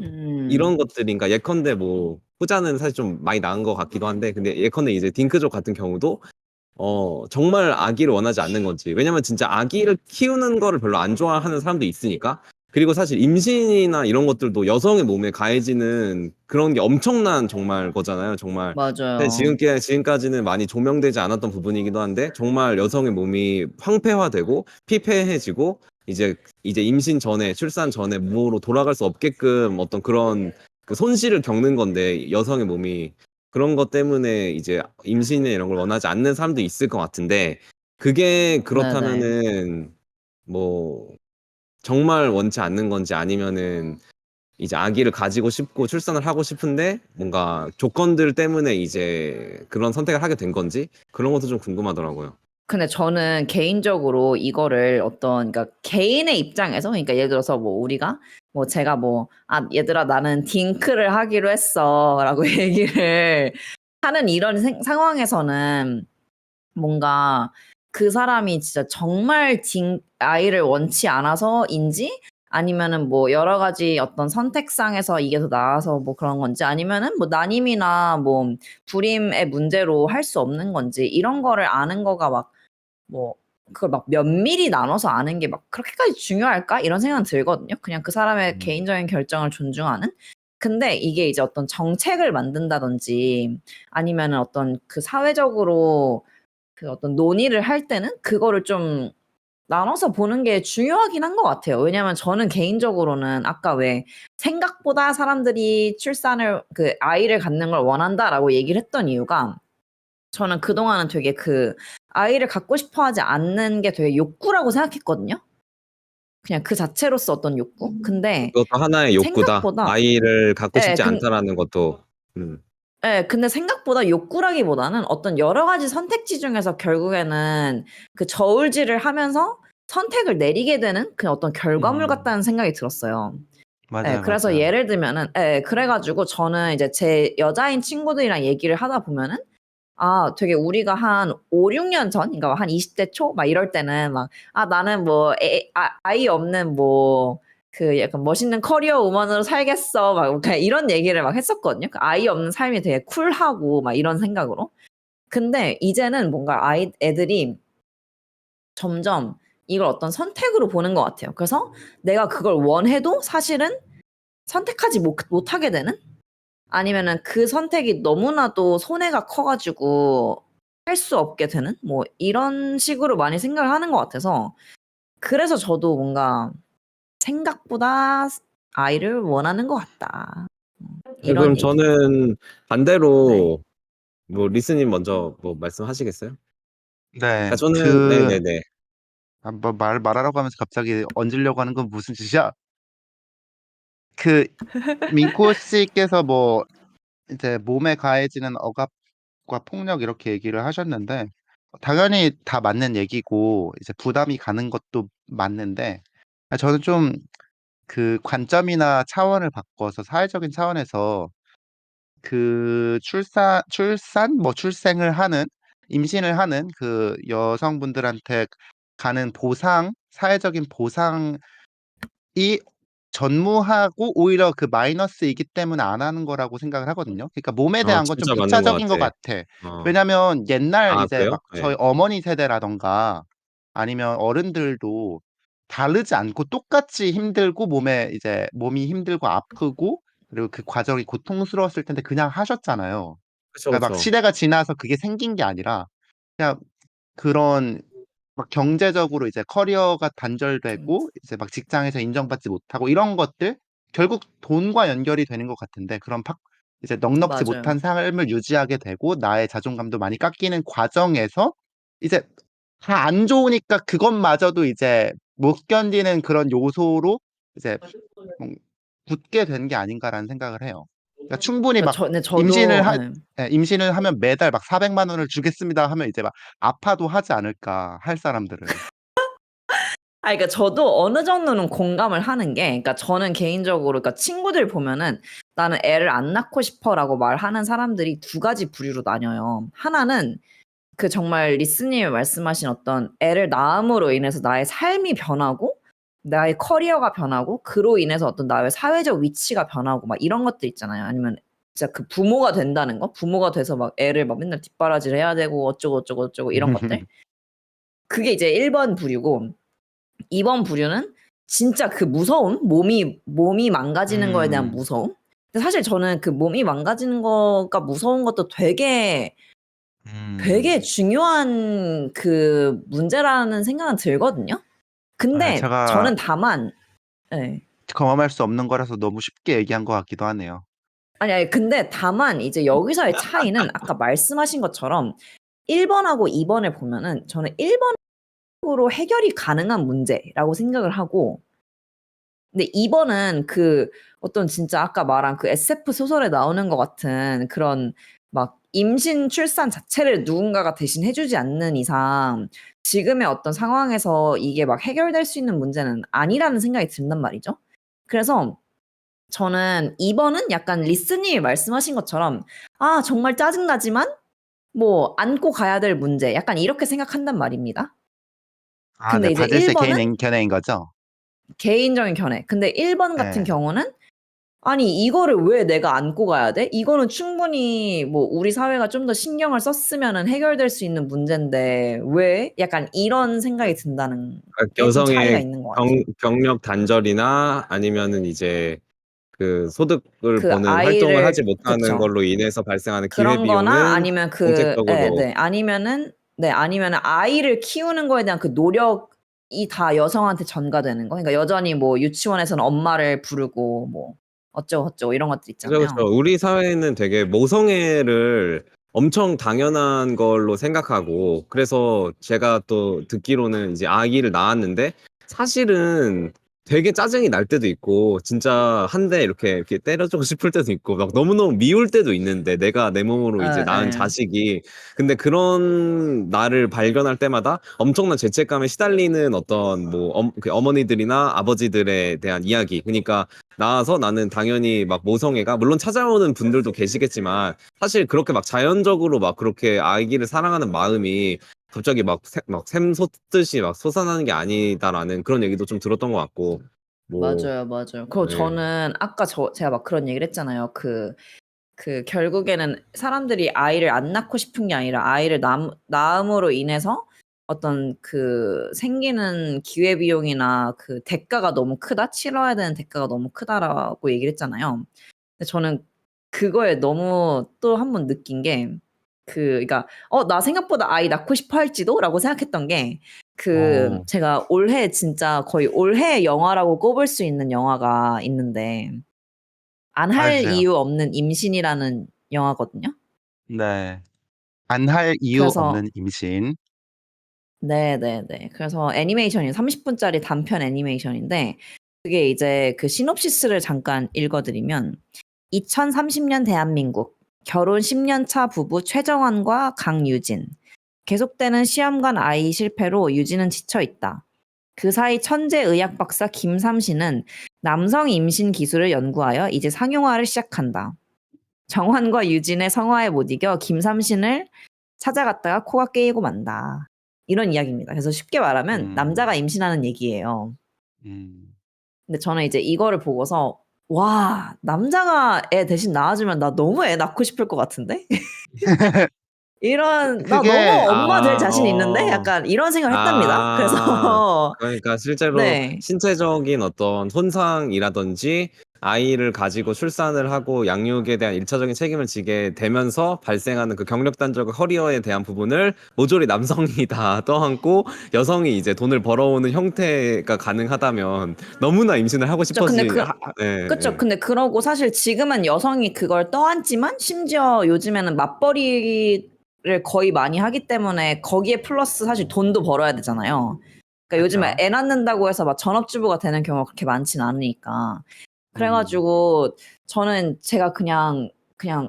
이런 것들인가 예컨대 뭐 후자는 사실 좀 많이 나은 것 같기도 한데 근데 예컨대 이제 딩크족 같은 경우도 정말 아기를 원하지 않는 건지. 왜냐면 진짜 아기를 키우는 거를 별로 안 좋아하는 사람도 있으니까. 그리고 사실 임신이나 이런 것들도 여성의 몸에 가해지는 그런 게 엄청난 정말 거잖아요. 정말. 맞아요. 지금까지는 많이 조명되지 않았던 부분이기도 한데, 정말 여성의 몸이 황폐화되고, 피폐해지고, 이제 임신 전에, 출산 전에 무호로 돌아갈 수 없게끔 어떤 그런 그 손실을 겪는 건데, 여성의 몸이. 그런 것 때문에 이제 임신이나 이런 걸 원하지 않는 사람도 있을 것 같은데 그게 네네. 그렇다면은 뭐 정말 원치 않는 건지 아니면은 이제 아기를 가지고 싶고 출산을 하고 싶은데 뭔가 조건들 때문에 이제 그런 선택을 하게 된 건지 그런 것도 좀 궁금하더라고요. 근데 저는 개인적으로 이거를 그러니까 개인의 입장에서, 그러니까 예를 들어서 뭐 우리가 뭐 제가 뭐, 아, 얘들아, 나는 딩크를 하기로 했어. 라고 얘기를 하는 이런 상황에서는 뭔가 그 사람이 진짜 정말 아이를 원치 않아서인지 아니면은 뭐 여러 가지 어떤 선택상에서 이게 더 나아서 뭐 그런 건지 아니면은 뭐 난임이나 뭐 불임의 문제로 할 수 없는 건지 이런 거를 아는 거가 막 뭐 그걸 막 면밀히 나눠서 아는 게 막 그렇게까지 중요할까? 이런 생각은 들거든요. 그냥 그 사람의 개인적인 결정을 존중하는. 근데 이게 이제 어떤 정책을 만든다든지 아니면은 어떤 그 사회적으로 그 어떤 논의를 할 때는 그거를 좀 나눠서 보는 게 중요하긴 한 것 같아요. 왜냐면 저는 개인적으로는 아까 왜 생각보다 사람들이 그 아이를 갖는 걸 원한다라고 얘기를 했던 이유가 저는 그동안은 되게 그 아이를 갖고 싶어 하지 않는 게 되게 욕구라고 생각했거든요. 그냥 그 자체로서 어떤 욕구? 근데 그것도 하나의 욕구다. 생각보다 아이를 갖고 예, 싶지 않다라는 것도. 음. 근데 생각보다 욕구라기보다는 어떤 여러 가지 선택지 중에서 결국에는 그 저울질을 하면서 선택을 내리게 되는 그 어떤 결과물 같다는 생각이 들었어요. 맞아요, 그래서 맞아요. 예를 들면은, 그래가지고 저는 이제 제 여자인 친구들이랑 얘기를 하다 보면은, 아, 되게 우리가 한 5, 6년 전, 그러니까 한 20대 초, 막 이럴 때는 막, 아, 나는 뭐, 아이 없는 뭐, 그 약간 멋있는 커리어 우먼으로 살겠어. 막 그냥 이런 얘기를 막 했었거든요. 그 아이 없는 삶이 되게 쿨하고 막 이런 생각으로. 근데 이제는 뭔가 애들이 점점 이걸 어떤 선택으로 보는 것 같아요. 그래서 내가 그걸 원해도 사실은 선택하지 못하게 되는? 아니면은 그 선택이 너무나도 손해가 커가지고 할 수 없게 되는? 뭐 이런 식으로 많이 생각을 하는 것 같아서 그래서 저도 뭔가 생각보다 아이를 원하는 것 같다. 그럼 이런 얘기. 저는 네. 반대로 뭐 리스님 먼저 뭐 말씀하시겠어요? 네, 그러니까 저는 네네네. 뭐 말하라고 하면서 갑자기 얹으려고 하는 건 무슨 짓이야? 그, 민코 씨께서 뭐, 이제 몸에 가해지는 억압과 폭력 이렇게 얘기를 하셨는데, 당연히 다 맞는 얘기고, 이제 부담이 가는 것도 맞는데, 저는 좀 그 관점이나 차원을 바꿔서 사회적인 차원에서 그 뭐 출생을 하는, 임신을 하는 그 여성분들한테 가는 사회적인 보상이 전무하고 오히려 그 마이너스이기 때문에 안 하는 거라고 생각을 하거든요. 그러니까 몸에 대한 건 좀 진짜 맞는 것 부차적인 것 같아. 같아. 어. 왜냐면 옛날 아, 이제 그래요? 막 네. 저희 어머니 세대라던가 아니면 어른들도 다르지 않고 똑같이 힘들고 몸이 힘들고 아프고 그리고 그 과정이 고통스러웠을 텐데 그냥 하셨잖아요. 그쵸, 그러니까 막 그쵸. 시대가 지나서 그게 생긴 게 아니라 그냥 그런 막 경제적으로 이제 커리어가 좀 단절되고 이제 막 직장에서 인정받지 못하고 이런 것들 결국 돈과 연결이 되는 것 같은데 그런 이제 넉넉지 맞아요. 못한 삶을 유지하게 되고 나의 자존감도 많이 깎이는 과정에서 이제 다 안 좋으니까 그것마저도 이제 못 견디는 그런 요소로 이제 뭐 굳게 된 게 아닌가라는 생각을 해요. 그러니까 충분히 막 근데 임신을 저도 하 예. 예 임신을 하면 매달 막 400만 원을 주겠습니다 하면 이제 막 아파도 하지 않을까 할 사람들은. 그러니까 저도 어느 정도는 공감을 하는 게 그러니까 저는 개인적으로 그러니까 친구들 보면은 "나는 애를 안 낳고 싶어."라고 말하는 사람들이 두 가지 부류로 나뉘어요. 하나는 그 정말 리스님이 말씀하신 어떤 애를 낳음으로 인해서 나의 삶이 변하고 나의 커리어가 변하고 그로 인해서 어떤 나의 사회적 위치가 변하고 막 이런 것들 있잖아요. 아니면 진짜 그 부모가 된다는 거? 부모가 돼서 막 애를 막 맨날 뒷바라지를 해야 되고 어쩌고 어쩌고 어쩌고 이런 것들. 그게 이제 1번 부류고 2번 부류는 진짜 그 무서움? 몸이 망가지는 거에 대한 음. 무서움? 근데 사실 저는 그 몸이 망가지는 거가 무서운 것도 되게 음. 중요한 그 문제라는 생각은 들거든요. 아 근데 제가 저는 다만 예. 경험할 수 없는 거라서 너무 쉽게 얘기한 것 같기도 하네요. 아니 근데 다만 이제 여기서의 차이는 아까 말씀하신 것처럼 1 번하고 2 번을 보면은 저는 1 번으로 해결이 가능한 문제라고 생각을 하고 근데 2 번은 그 어떤 진짜 아까 말한 그 SF 소설에 나오는 것 같은 그런 막 임신, 출산 자체를 누군가가 대신 해 주지 않는 이상 지금의 어떤 상황에서 이게 막 해결될 수 있는 문제는 아니라는 생각이 든단 말이죠. 그래서 저는 2 번은 약간 리스님이 말씀하신 것처럼 '아 정말 짜증나지만 뭐 안고 가야 될 문제.' 약간 이렇게 생각한단 말입니다. 아 네. 근데 이제 받을 새 1 번은 개인 견해인 거죠? 개인적인 견해. 근데 1번 같은 예. 경우는 '아니 이거를 왜 내가 안고 가야 돼? 이거는 충분히 뭐 우리 사회가 좀 더 신경을 썼으면은 해결될 수 있는 문제인데 왜?' 약간 이런 생각이 든다는 그러니까 게 좀 차이가 여성의 있는 것 같아요. 경력 단절이나 아니면은 이제 그 소득을 그 버는 활동을 하지 아이를 못하는 그쵸. 걸로 인해서 발생하는 그런 거나 기회비용은 아니면 정책적으로 네. 아니면은 아이를 키우는 거에 대한 그 노력이 다 여성한테 전가되는 거. 그러니까 여전히 뭐 유치원에서는 엄마를 부르고 뭐 어쩌고 저쩌고 이런 것들 그죠, 그죠. 있잖아요. 우리 사회는 되게 모성애를 엄청 당연한 걸로 생각하고 그래서 제가 또 듣기로는 이제 아기를 낳았는데 사실은 되게 짜증이 날 때도 있고 진짜 한 대 이렇게 때려 주고 싶을 때도 있고 막 너무너무 미울 때도 있는데 내가 내 몸으로 이제 낳은 예예. 자식이 근데 그런 나를 발견할 때마다 엄청난 죄책감에 시달리는 어떤 뭐 그 어머니들이나 아버지들에 대한 이야기 그니까 나와서 나는 당연히 막 모성애가 물론 찾아오는 분들도 계시겠지만 사실 그렇게 막 자연적으로 막 그렇게 아기를 사랑하는 마음이 갑자기 막 샘솟듯이 막 솟아나는 게 아니다라는 그런 얘기도 좀 들었던 것 같고 뭐 맞아요, 맞아요. 그리고 네. 저는 아까 제가 막 그런 얘기를 했잖아요. 결국에는 사람들이 아이를 안 낳고 싶은 게 아니라 아이를 낳음으로 인해서 어떤 그 생기는 기회비용이나 그 대가가 너무 크다? 치러야 되는 대가가 너무 크다라고 얘기를 했잖아요. 근데 저는 그거에 너무 또 한 번 느낀 게 그러니까 '나 생각보다 아이 낳고 싶어 할지도?'라고 생각했던 게 어. 제가 올해 진짜 거의 올해의 영화라고 꼽을 수 있는 영화가 있는데 안 말해 할 주세요. 이유 없는 임신이라는 영화거든요. 네. 안 할 이유 그래서 없는 임신. 네네네. 그래서 애니메이션이 30 분짜리 단편 애니메이션인데 그게 이제 그 시놉시스를 잠깐 읽어 드리면 2030년 대한민국 결혼 10년 차 부부 최정환과 강유진 계속되는 시험관 아이 실패로 유진은 지쳐 있다. 그 사이 천재 의학 박사 김삼신은 남성 임신 기술을 연구하여 이제 상용화를 시작한다. 정환과 유진의 성화에 못 이겨 김삼신을 찾아갔다가 코가 깨이고 만다. 이런 이야기입니다. 그래서 쉽게 말하면 남자가 음. 임신하는 얘기예요. 음. 근데 저는 이제 이거를 보고서 '와 남자가 애 대신 낳아주면 나 너무 애 낳고 싶을 것 같은데?' 이런 '나 너무 그게 엄마 될 자신 있는데?' 약간 이런 생각을 했답니다. 아. 그래서 그러니까 실제로 네. 신체적인 어떤 손상이라든지 아이를 가지고 출산을 하고 양육에 대한 일차적인 책임을 지게 되면서 발생하는 그 경력 단절과 커리어에 대한 부분을 모조리 남성이 다 떠안고 여성이 이제 돈을 벌어오는 형태가 가능하다면 너무나 임신을 하고 그쵸. 근데 싶어지. 그쵸. 예. 근데 그러고 사실 지금은 여성이 그걸 떠안지만 심지어 요즘에는 맞벌이를 거의 많이 하기 때문에 거기에 플러스 사실 돈도 벌어야 되잖아요. 그러니까 요즘에 그렇죠. 애 낳는다고 해서 막 전업주부가 되는 경우가 그렇게 많진 않으니까. 음. 그래가지고 저는 제가 그냥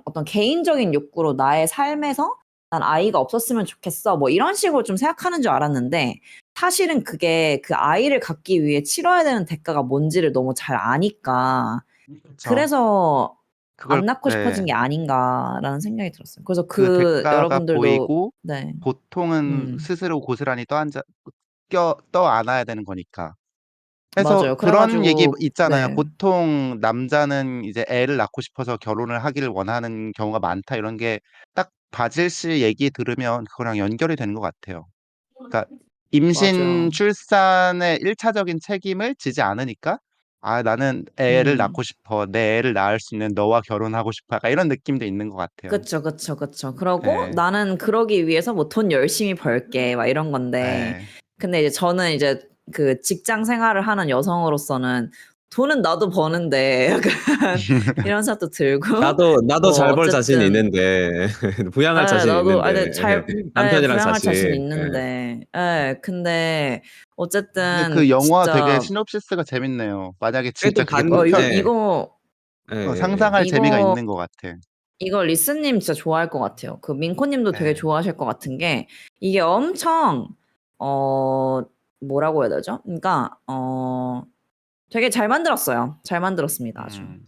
어떤 개인적인 욕구로 나의 삶에서 난 아이가 없었으면 좋겠어 뭐 이런 식으로 좀 생각하는 줄 알았는데 사실은 그게 그 아이를 갖기 위해 치러야 되는 대가가 뭔지를 너무 잘 아니까 그쵸. 그래서 그걸 안 낳고 싶어진 네. 게 아닌가라는 생각이 들었어요. 그래서 그 그 대가가 여러분들도 보이고 네. 보통은 스스로 고스란히 떠안아야 되는 거니까. 그래서 맞아요. 그런 얘기 그래가지고 있잖아요. 네. 보통 남자는 이제 애를 낳고 싶어서 결혼을 하기를 원하는 경우가 많다. 이런 게 딱 바질 씨 얘기 들으면 그거랑 연결이 되는 것 같아요. 그러니까 임신, 맞아요. 출산의 1차적인 책임을 지지 않으니까 '아 나는 애를 낳고 싶어. 내 애를 낳을 수 있는 너와 결혼하고 싶어.' 약간 이런 느낌도 있는 것 같아요. 그쵸, 그쵸, 그쵸. 그러고 예. 나는 그러기 위해서 뭐 돈 열심히 벌게 막 이런 건데 예. 근데 이제 저는 이제 그 직장 생활을 하는 여성으로서는 돈은 나도 버는데 약간 이런 생각도 들고 나도 뭐 잘 벌 자신이 어쨌든 있는데 부양할 예, 자신이 나도 있는데 근데 남편이랑 부양할 자식. 자신 예. 있는데 근데 근데 어쨌든 그 영화 되게 진짜 시놉시스가 재밌네요. 만약에 그게 진짜 또 그게 반. 예. 예. 예. 상상할 재미가 이거 있는 것 같아. 이거 리스님 진짜 좋아할 것 같아요. 그 민코님도 되게 예. 좋아하실 것 같은 게 이게 엄청 어 뭐라고 해야 되죠? 그러니까 되게 잘 만들었어요. 잘 만들었습니다. 아주. 음.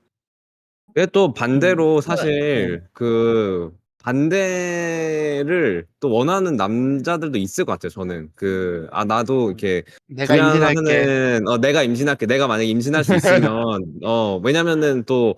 그게 또 반대로 네. 사실 그 반대를 또 원하는 남자들도 있을 것 같아요. 저는 나도 이렇게 "내가 임신할게." 부양하는 내가 임신할게. 내가 만약에 임신할 수 있으면 왜냐면은 또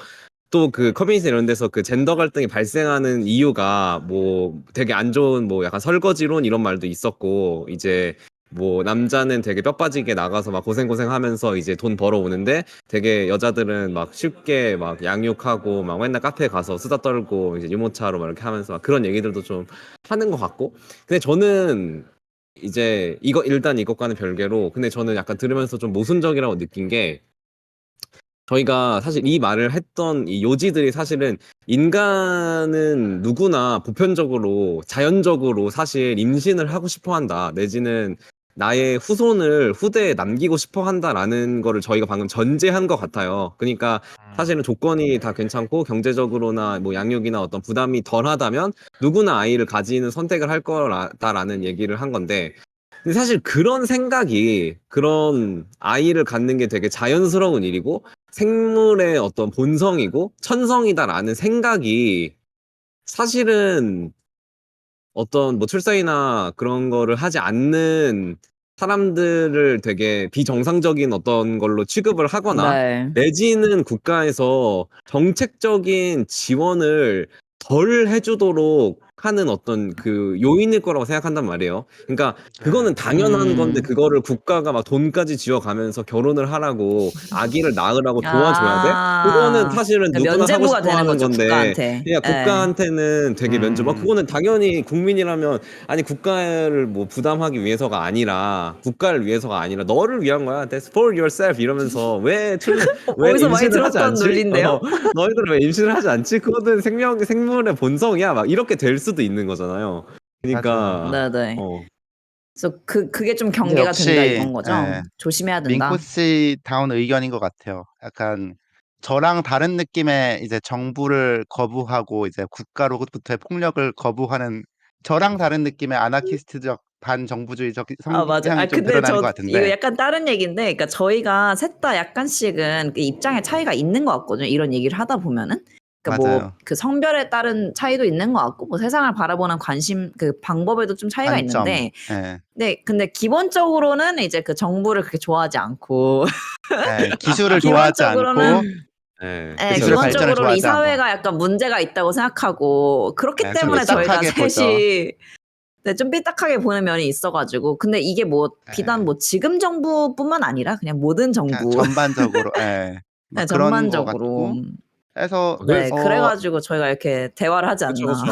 그 커뮤니티 이런 데서 그 젠더 갈등이 발생하는 이유가 뭐 되게 안 좋은 뭐 약간 설거지론 이런 말도 있었고 이제 뭐 남자는 되게 뼈 빠지게 나가서 막 고생하면서 이제 돈 벌어오는데 되게 여자들은 막 쉽게 막 양육하고 막 맨날 카페 가서 수다 떨고 이제 유모차로 막 이렇게 하면서 막 그런 얘기들도 좀 하는 것 같고 근데 저는 이제 일단 이것과는 별개로 근데 저는 약간 들으면서 좀 모순적이라고 느낀 게 저희가 사실 이 말을 했던 이 요지들이 사실은 인간은 누구나 보편적으로 자연적으로 사실 임신을 하고 싶어 한다. 내지는 나의 후손을 후대에 남기고 싶어 한다라는 거를 저희가 방금 전제한 것 같아요. 그러니까 사실은 조건이 다 괜찮고 경제적으로나 뭐 양육이나 어떤 부담이 덜하다면 누구나 아이를 가지는 선택을 할 거다라는 얘기를 한 건데 근데 사실 그런 생각이 그런 아이를 갖는 게 되게 자연스러운 일이고 생물의 어떤 본성이고 천성이다라는 생각이 사실은 어떤 뭐 출산이나 그런 거를 하지 않는 사람들을 되게 비정상적인 어떤 걸로 취급을 하거나 네. 내지는 국가에서 정책적인 지원을 덜 해주도록 하는 어떤 그 요인일 거라고 생각한단 말이에요. 그러니까 그거는 네. 당연한 건데 그거를 국가가 막 돈까지 쥐어가면서 결혼을 하라고 아기를 낳으라고 도와줘야 돼? 그거는 사실은 그러니까 누구나 하고 면제부가 싶어 되는 하는 거죠, 건데 국가한테. 그냥 예. 국가한테는 되게 음. 그거는 당연히 국민이라면 아니 국가를 뭐 부담하기 위해서가 아니라 국가를 위해서가 아니라 너를 위한 거야. That's for yourself 이러면서 왜 어디서 많이 임신을 하지 들었던 않지? 논리인데요? 너희들은 왜 임신을 하지 않지? 그거는 생물의 본성이야. 막 이렇게 될 수도 있는 거잖아요. 맞아요. 그러니까 네네. 어. 그래서 그게 좀 근데 경계가 된다 역시 이건 거죠? 예. 조심해야 민코 된다. 씨다운 의견인 것 같아요. 약간 저랑 다른 느낌의 이제 정부를 거부하고 이제 국가로부터의 폭력을 거부하는 저랑 다른 느낌의 아나키스트적 반정부주의적 맞아. 성향이 좀 근데 드러나는 것 이거 같은데 약간 다른 얘기인데, 그러니까 저희가 셋 다 약간씩은 그 입장의 차이가 있는 것 같거든요. 이런 얘기를 하다 보면은. 그러니까 뭐 맞아요. 그 성별에 따른 차이도 있는 것 같고, 뭐 세상을 바라보는 관심, 그 방법에도 좀 차이가 관점. 있는데, 예. 네, 근데 기본적으로는 이제 그 정부를 그렇게 좋아하지 않고, 예. 기술을 좋아하지 않고 기본적으로는 예. 기술의 그쵸. 발전을 기본적으로 이 좋아하지 않고 사회가 약간 문제가 있다고 생각하고, 그렇기 좀 때문에 저희가 삐딱하게 보죠. 셋이 네, 좀 삐딱하게 보는 면이 있어가지고. 근데 이게 뭐, 비단 예. 뭐 지금 정부뿐만 아니라 그냥 모든 그냥 정부. 전반적으로 예. 막 네, 그런 거 전반적으로. 같고 해서 네, 그래서 그래가지고 저희가 이렇게 대화를 하지 그쵸, 않나. 그쵸.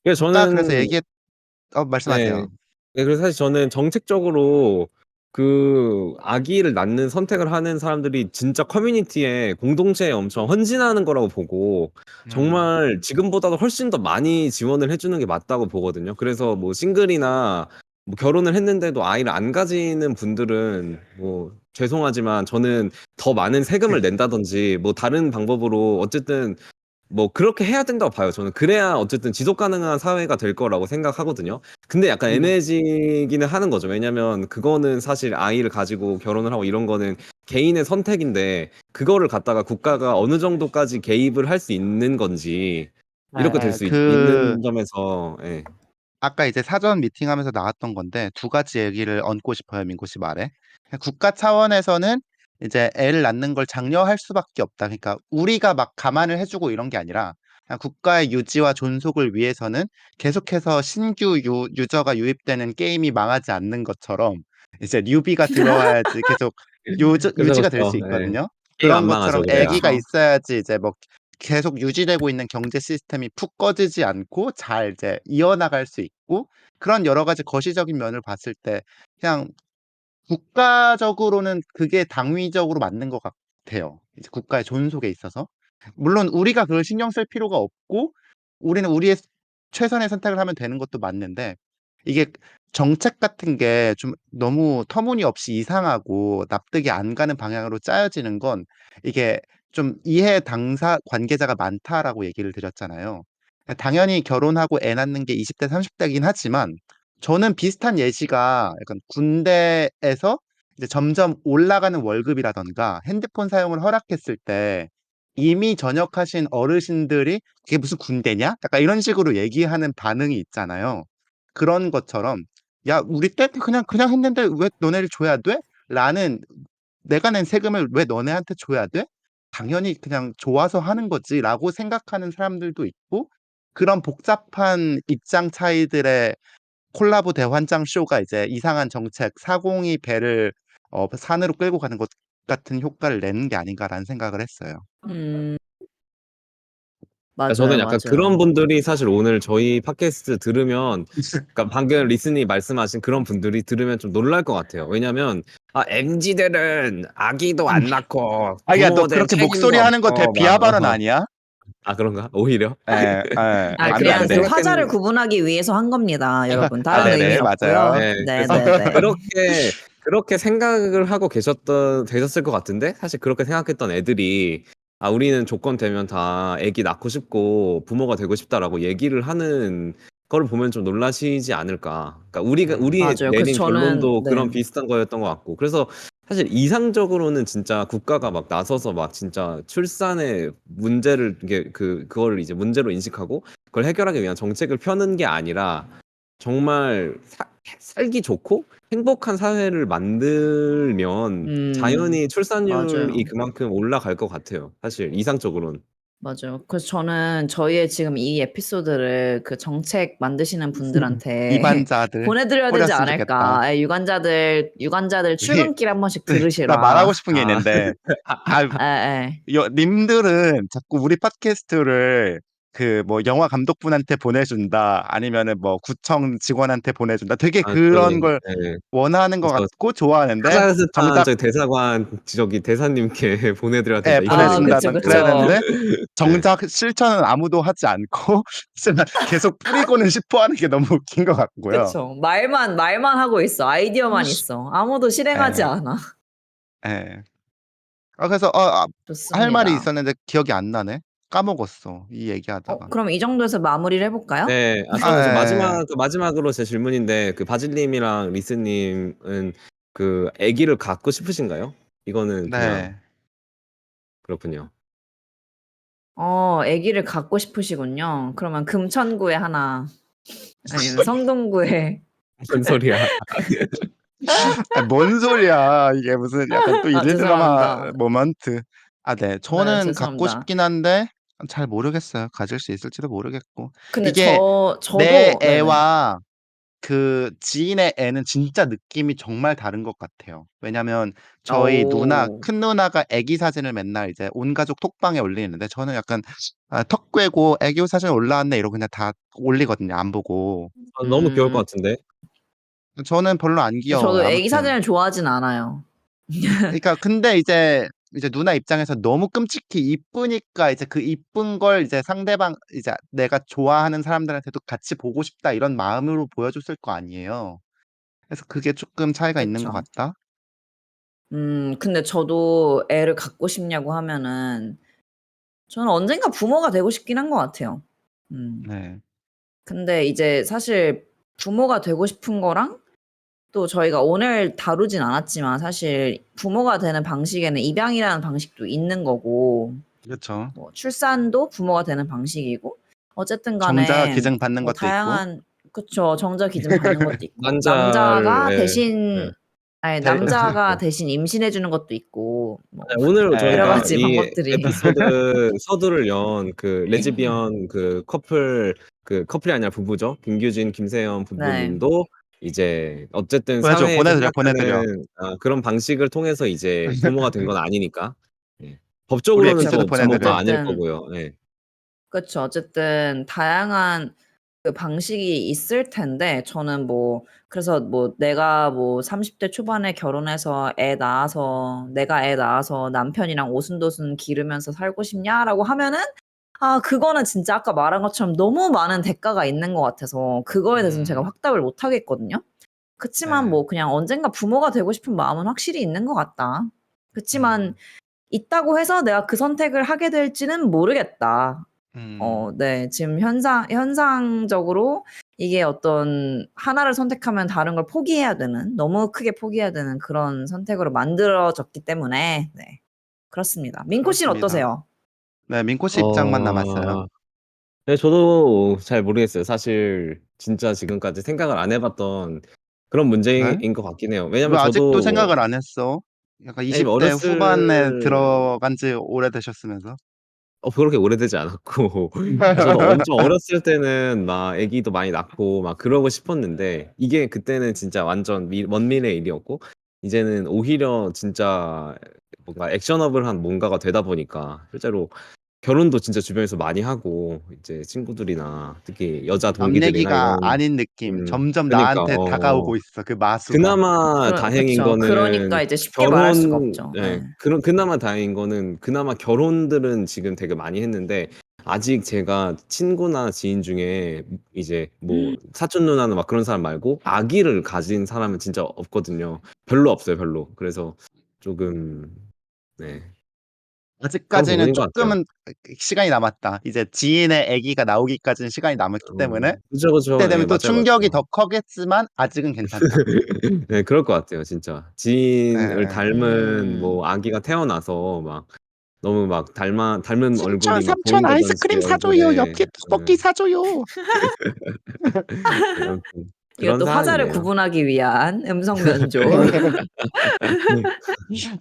그래서 아까 그래서 저는 네. 말씀하세요. 네, 그래서 사실 저는 정책적으로 그 아기를 낳는 선택을 하는 사람들이 진짜 커뮤니티에 공동체에 엄청 헌신하는 거라고 보고 정말 지금보다도 훨씬 더 많이 지원을 해주는 게 맞다고 보거든요. 그래서 뭐 싱글이나 뭐 결혼을 했는데도 아이를 안 가지는 분들은 뭐 죄송하지만 저는 더 많은 세금을 낸다든지 뭐 다른 방법으로 어쨌든 뭐 그렇게 해야 된다고 봐요. 저는 그래야 어쨌든 지속 가능한 사회가 될 거라고 생각하거든요. 근데 약간 음. 애매해지기는 하는 거죠. 왜냐면 그거는 사실 아이를 가지고 결혼을 하고 이런 거는 개인의 선택인데 그거를 갖다가 국가가 어느 정도까지 개입을 할 수 있는 건지 이렇게 될 네, 수 그 있는 점에서 예. 아까 이제 사전 미팅하면서 나왔던 건데 두 가지 얘기를 얹고 싶어요, 민고 씨 말에. 국가 차원에서는 이제 애를 낳는 걸 장려할 수밖에 없다. 그러니까 우리가 막 감안을 해주고 이런 게 아니라 그냥 국가의 유지와 존속을 위해서는 계속해서 신규 유저가 유입되는 게임이 망하지 않는 것처럼 이제 뉴비가 들어와야지 계속 그죠, 유지가 될 수 그죠. 예. 있거든요. 게임 그런 안 것처럼 망하죠, 그래야. 애기가 그쵸. 있어야지 이제 뭐 계속 유지되고 있는 경제 시스템이 푹 꺼지지 않고 잘 이제 이어나갈 수 있고 그런 여러 가지 거시적인 면을 봤을 때 그냥 국가적으로는 그게 당위적으로 맞는 것 같아요. 이제 국가의 존속에 있어서. 물론 우리가 그걸 신경 쓸 필요가 없고 우리는 우리의 최선의 선택을 하면 되는 것도 맞는데 이게 정책 같은 게 좀 너무 터무니없이 이상하고 납득이 안 가는 방향으로 짜여지는 건 이게 좀 이해 당사 관계자가 많다라고 얘기를 드렸잖아요. 당연히 결혼하고 애 낳는 게 20대, 30대긴 하지만 저는 비슷한 예시가 약간 군대에서 이제 점점 올라가는 월급이라던가 핸드폰 사용을 허락했을 때 이미 전역하신 어르신들이 "그게 무슨 군대냐?" 약간 이런 식으로 얘기하는 반응이 있잖아요. 그런 것처럼 "야 우리 때 그냥 했는데 왜 너네를 줘야 돼?" 라는 "내가 낸 세금을 왜 너네한테 줘야 돼? 당연히 그냥 좋아서 하는 거지."라고 생각하는 사람들도 있고 그런 복잡한 입장 차이들의 콜라보 대환장 쇼가 이제 이상한 정책 사공이 배를 산으로 끌고 가는 것 같은 효과를 내는 게 아닌가라는 생각을 했어요. 음, 그러니까 저는 맞아요, 약간 그런 맞아요. 분들이 사실 오늘 저희 팟캐스트 들으면 그러니까 방금 리슨이 말씀하신 그런 분들이 들으면 좀 놀랄 것 같아요. 왜냐면 MZ들은 아기도 안 낳고 야, 너 부모된 그렇게 책임도 목소리 하는 거 되게 없고 막 비하 발언 아니야? 그런가? 오히려? 예, 예. 아, 안 돼, 그냥 안 그 돼. 화자를 생각했는데 구분하기 위해서 한 겁니다, 여러분. 다른 네네, 의미는 맞아요. 없고요. 네, 그래서 네네네. 그렇게 생각을 하고 되셨을 것 같은데 사실 그렇게 생각했던 애들이 우리는 조건 되면 다 애기 낳고 싶고 부모가 되고 싶다라고 얘기를 하는 걸 보면 좀 놀라시지 않을까. 그러니까 우리 맞아요. 그래서 내린 저는, 결론도 네. 그런 비슷한 거였던 것 같고. 그래서 사실 이상적으로는 진짜 국가가 막 나서서 막 진짜 출산의 문제를 이게 그걸 이제 문제로 인식하고 그걸 해결하기 위한 정책을 펴는 게 아니라 정말 살기 좋고 행복한 사회를 만들면 자연히 출산율이 맞아요. 그만큼 올라갈 것 같아요. 사실 이상적으로는. 맞아요. 그래서 저는 저희의 지금 이 에피소드를 그 정책 만드시는 분들한테 이반자들 보내드려야 되지 뿌렸으면 좋겠다. 않을까. 유관자들 우리 출근길 한 번씩 나 들으시라. 말하고 싶은 게 아, 있는데 아 에, 에. 님들은 자꾸 우리 팟캐스트를 그 뭐 영화 감독분한테 보내준다 아니면은 뭐 구청 직원한테 보내준다 되게 그런 걸 예. 원하는 것 저 같고 좋아하는데 카자흐스탄 정작 저기 대사관 저기 대사님께 보내드려야 된다 이런 아, 그쵸, 보내준다던 그쵸. 그랬는데 예. 정작 실천은 아무도 하지 않고 계속 뿌리고는 싶어 하는 게 너무 웃긴 것 같고요. 그쵸. 말만 하고 있어. 아이디어만 있어. 아무도 실행하지 예, 않아. 예. 그래서 할 말이 좋습니다. 있었는데 기억이 안 나네. 까먹었어. 이 얘기하다가. 그럼 이 정도에서 마무리를 해볼까요? 네. 저는 예. 마지막으로 제 질문인데 바질님이랑 리스님은 아기를 갖고 싶으신가요? 이거는 그냥 네. 그렇군요. 아기를 갖고 싶으시군요. 그러면 금천구에 하나, 아니면 성동구에. 뭔 소리야. 뭔 소리야. 이게 무슨 약간 또 일일 드라마 죄송합니다. 모먼트. 네. 네, 저는 갖고 죄송합니다. 싶긴 한데 잘 모르겠어요. 가질 수 있을지도 모르겠고. 근데 이게 내 네네. 애와 그 지인의 애는 진짜 느낌이 정말 다른 것 같아요. 왜냐면 저희 오. 큰 누나가 애기 사진을 맨날 이제 온 가족 톡방에 올리는데 저는 약간 턱 꿰고 애기 사진 올라왔네 이러고 그냥 다 올리거든요. 안 보고. 너무 귀여울 것 음. 같은데. 저는 별로 안 근데 귀여워요. 저도 애기 아무튼. 사진을 좋아하진 않아요. 그러니까 근데 이제 누나 입장에서 너무 끔찍히 이쁘니까 이제 그 이쁜 걸 이제 상대방 이제 내가 좋아하는 사람들한테도 같이 보고 싶다 이런 마음으로 보여줬을 거 아니에요. 그래서 그게 조금 차이가 있는 것 그쵸. 같다. 근데 저도 애를 갖고 싶냐고 하면은 저는 언젠가 부모가 되고 싶긴 한 것 같아요. 네. 근데 이제 사실 부모가 되고 싶은 거랑 또 저희가 오늘 다루진 않았지만 사실 부모가 되는 방식에는 입양이라는 방식도 있는 거고 그렇죠. 뭐 출산도 부모가 되는 방식이고 어쨌든 정자 간에 기증 받는 뭐 것도 있고. 다양한 그쵸. 정자 기증 받는 것도 있고 난자를 남자가 대신 임신해 주는 것도 있고 뭐 오늘 여러 예. 저희가 가지 이 방법들이 에피소드 서두를 연 그 레즈비언 그 커플이 아니라 부부죠. 김규진, 김세연 네. 부부님도 이제 어쨌든 보내줘, 사회에서 보내드려, 보내드려. 생각하는 그런 방식을 통해서 이제 부모가 된 건 아니니까. 예. 우리 법적으로는 에피소드 또 부모가 보내드려. 아닐 어쨌든 거고요. 예. 그쵸. 어쨌든 다양한 그 방식이 있을 텐데 저는 뭐 그래서 뭐 내가 뭐 30대 초반에 결혼해서 애 낳아서 내가 애 낳아서 남편이랑 오순도순 기르면서 살고 싶냐라고 하면은 그거는 진짜 아까 말한 것처럼 너무 많은 대가가 있는 것 같아서 그거에 대해서는 제가 확답을 못 하겠거든요. 그치만 네. 뭐 그냥 언젠가 부모가 되고 싶은 마음은 확실히 있는 것 같다. 그치만 음. 있다고 해서 내가 그 선택을 하게 될지는 모르겠다. 음. 네. 지금 현상적으로 이게 어떤 하나를 선택하면 다른 걸 포기해야 되는 너무 크게 포기해야 되는 그런 선택으로 만들어졌기 때문에 네. 그렇습니다. 민코 씨는 그렇습니다. 어떠세요? 네. 민코 씨 입장만 남았어요. 네, 저도 잘 모르겠어요. 사실 진짜 지금까지 생각을 안 해봤던 그런 네? 문제인 것 같긴 해요. 왜냐면 왜 아직도 저도 생각을 안 했어? 약간 아니 20대 후반에 들어간 지 오래되셨으면서. 그렇게 오래되지 않았고 저도 엄청 어렸을 때는 막 아기도 많이 낳고 막 그러고 싶었는데 이게 그때는 진짜 완전 먼 미래의 일이었고 이제는 오히려 진짜 뭔가 액셔너블한 뭔가가 되다 보니까 실제로 결혼도 진짜 주변에서 많이 하고 이제 친구들이나 특히 여자 남 동기들이나 얘기가 이런 아닌 느낌. 점점 그니까 나한테 다가오고 있어, 그 마수가. 그나마 다행인 그쵸. 거는 그러니까 이제 쉽게 말할 수가 없죠. 예. 네. 그나마 다행인 거는 그나마 결혼들은 지금 되게 많이 했는데 아직 제가 친구나 지인 중에 이제 뭐 사촌 누나나 막 그런 사람 말고 아기를 가진 사람은 진짜 없거든요. 별로 없어요, 별로. 그래서 조금 네. 그런 아직까지는 부분인 것 같아요. 쪼끔은 시간이 남았다. 이제 지인의 아기가 나오기까지는 시간이 남았기 때문에 그죠, 그때 그죠. 예, 되면 또 맞아요, 충격이 맞아요. 더 커겠지만 아직은 괜찮다. 네, 그럴 것 같아요, 진짜. 지인을 네. 닮은 뭐 아기가 태어나서 막 너무 막 닮은 "삼촌, 얼굴이 막 삼촌 보인다든지 아이스크림 사줘요. 얼굴에. 엽기 떡볶이 사줘요." 네, 아무튼 그런 이것도 화자를 상황이네요. 구분하기 위한 음성 면조.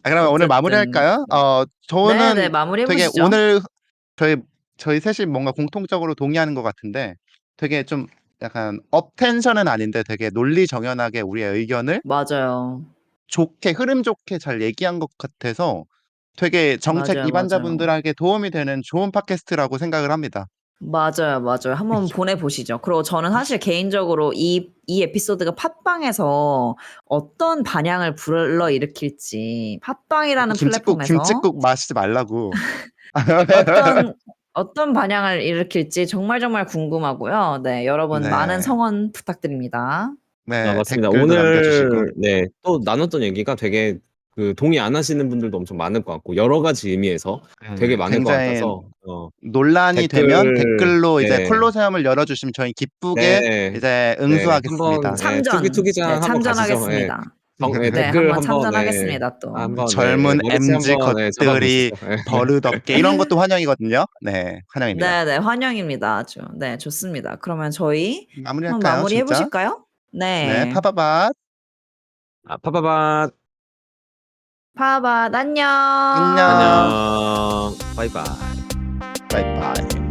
그러면 오늘 어쨌든 마무리할까요? 네. 네네. 저는 마무리해 되게 보시죠. 오늘 저희 저희 셋이 뭔가 공통적으로 동의하는 것 같은데 되게 좀 약간 업 텐션은 아닌데 되게 논리정연하게 우리의 의견을 맞아요. 좋게 흐름 좋게 잘 얘기한 것 같아서 되게 정책 맞아요, 맞아요. 입안자분들에게 도움이 되는 좋은 팟캐스트라고 생각을 합니다. 맞아요, 맞아요. 한번 보내 보시죠. 그리고 저는 사실 개인적으로 이 에피소드가 팟빵에서 어떤 반향을 불러일으킬지 팟빵이라는 플랫폼에서 김칫국 마시지 말라고. 어떤 반향을 일으킬지 정말 정말 궁금하고요. 네. 여러분 많은 네. 성원 부탁드립니다. 네. 맞습니다. 댓글도 남겨 주시고. 오늘 네, 또 나눴던 얘기가 되게 동의 안 하시는 분들도 엄청 많을 것 같고 여러 가지 의미에서 되게 많을 것 굉장히 같아서 논란이 되면 댓글 댓글로 이제 네. 콜로세움을 열어 주시면 저희 기쁘게 네. 이제 네. 한번 응수하겠습니다. 네. 투기장 한번 가시죠. 예. 참전하겠습니다. 네. 댓글 한번 한번 참전하겠습니다 또. 한번 젊은 머리채 MZ 한번 잡아 것들이 보시죠. 예. 버릇없게 이런 것도 환영이거든요. 네. 환영입니다. 네네. 환영입니다. 아주. 네. 좋습니다. 그러면 저희 한번 마무리할까요, 마무리해 진짜? 보실까요? 네. 네. 파바바. 파바바. 파바 안녕. 안녕. 안녕. 바이바이. 바이바이.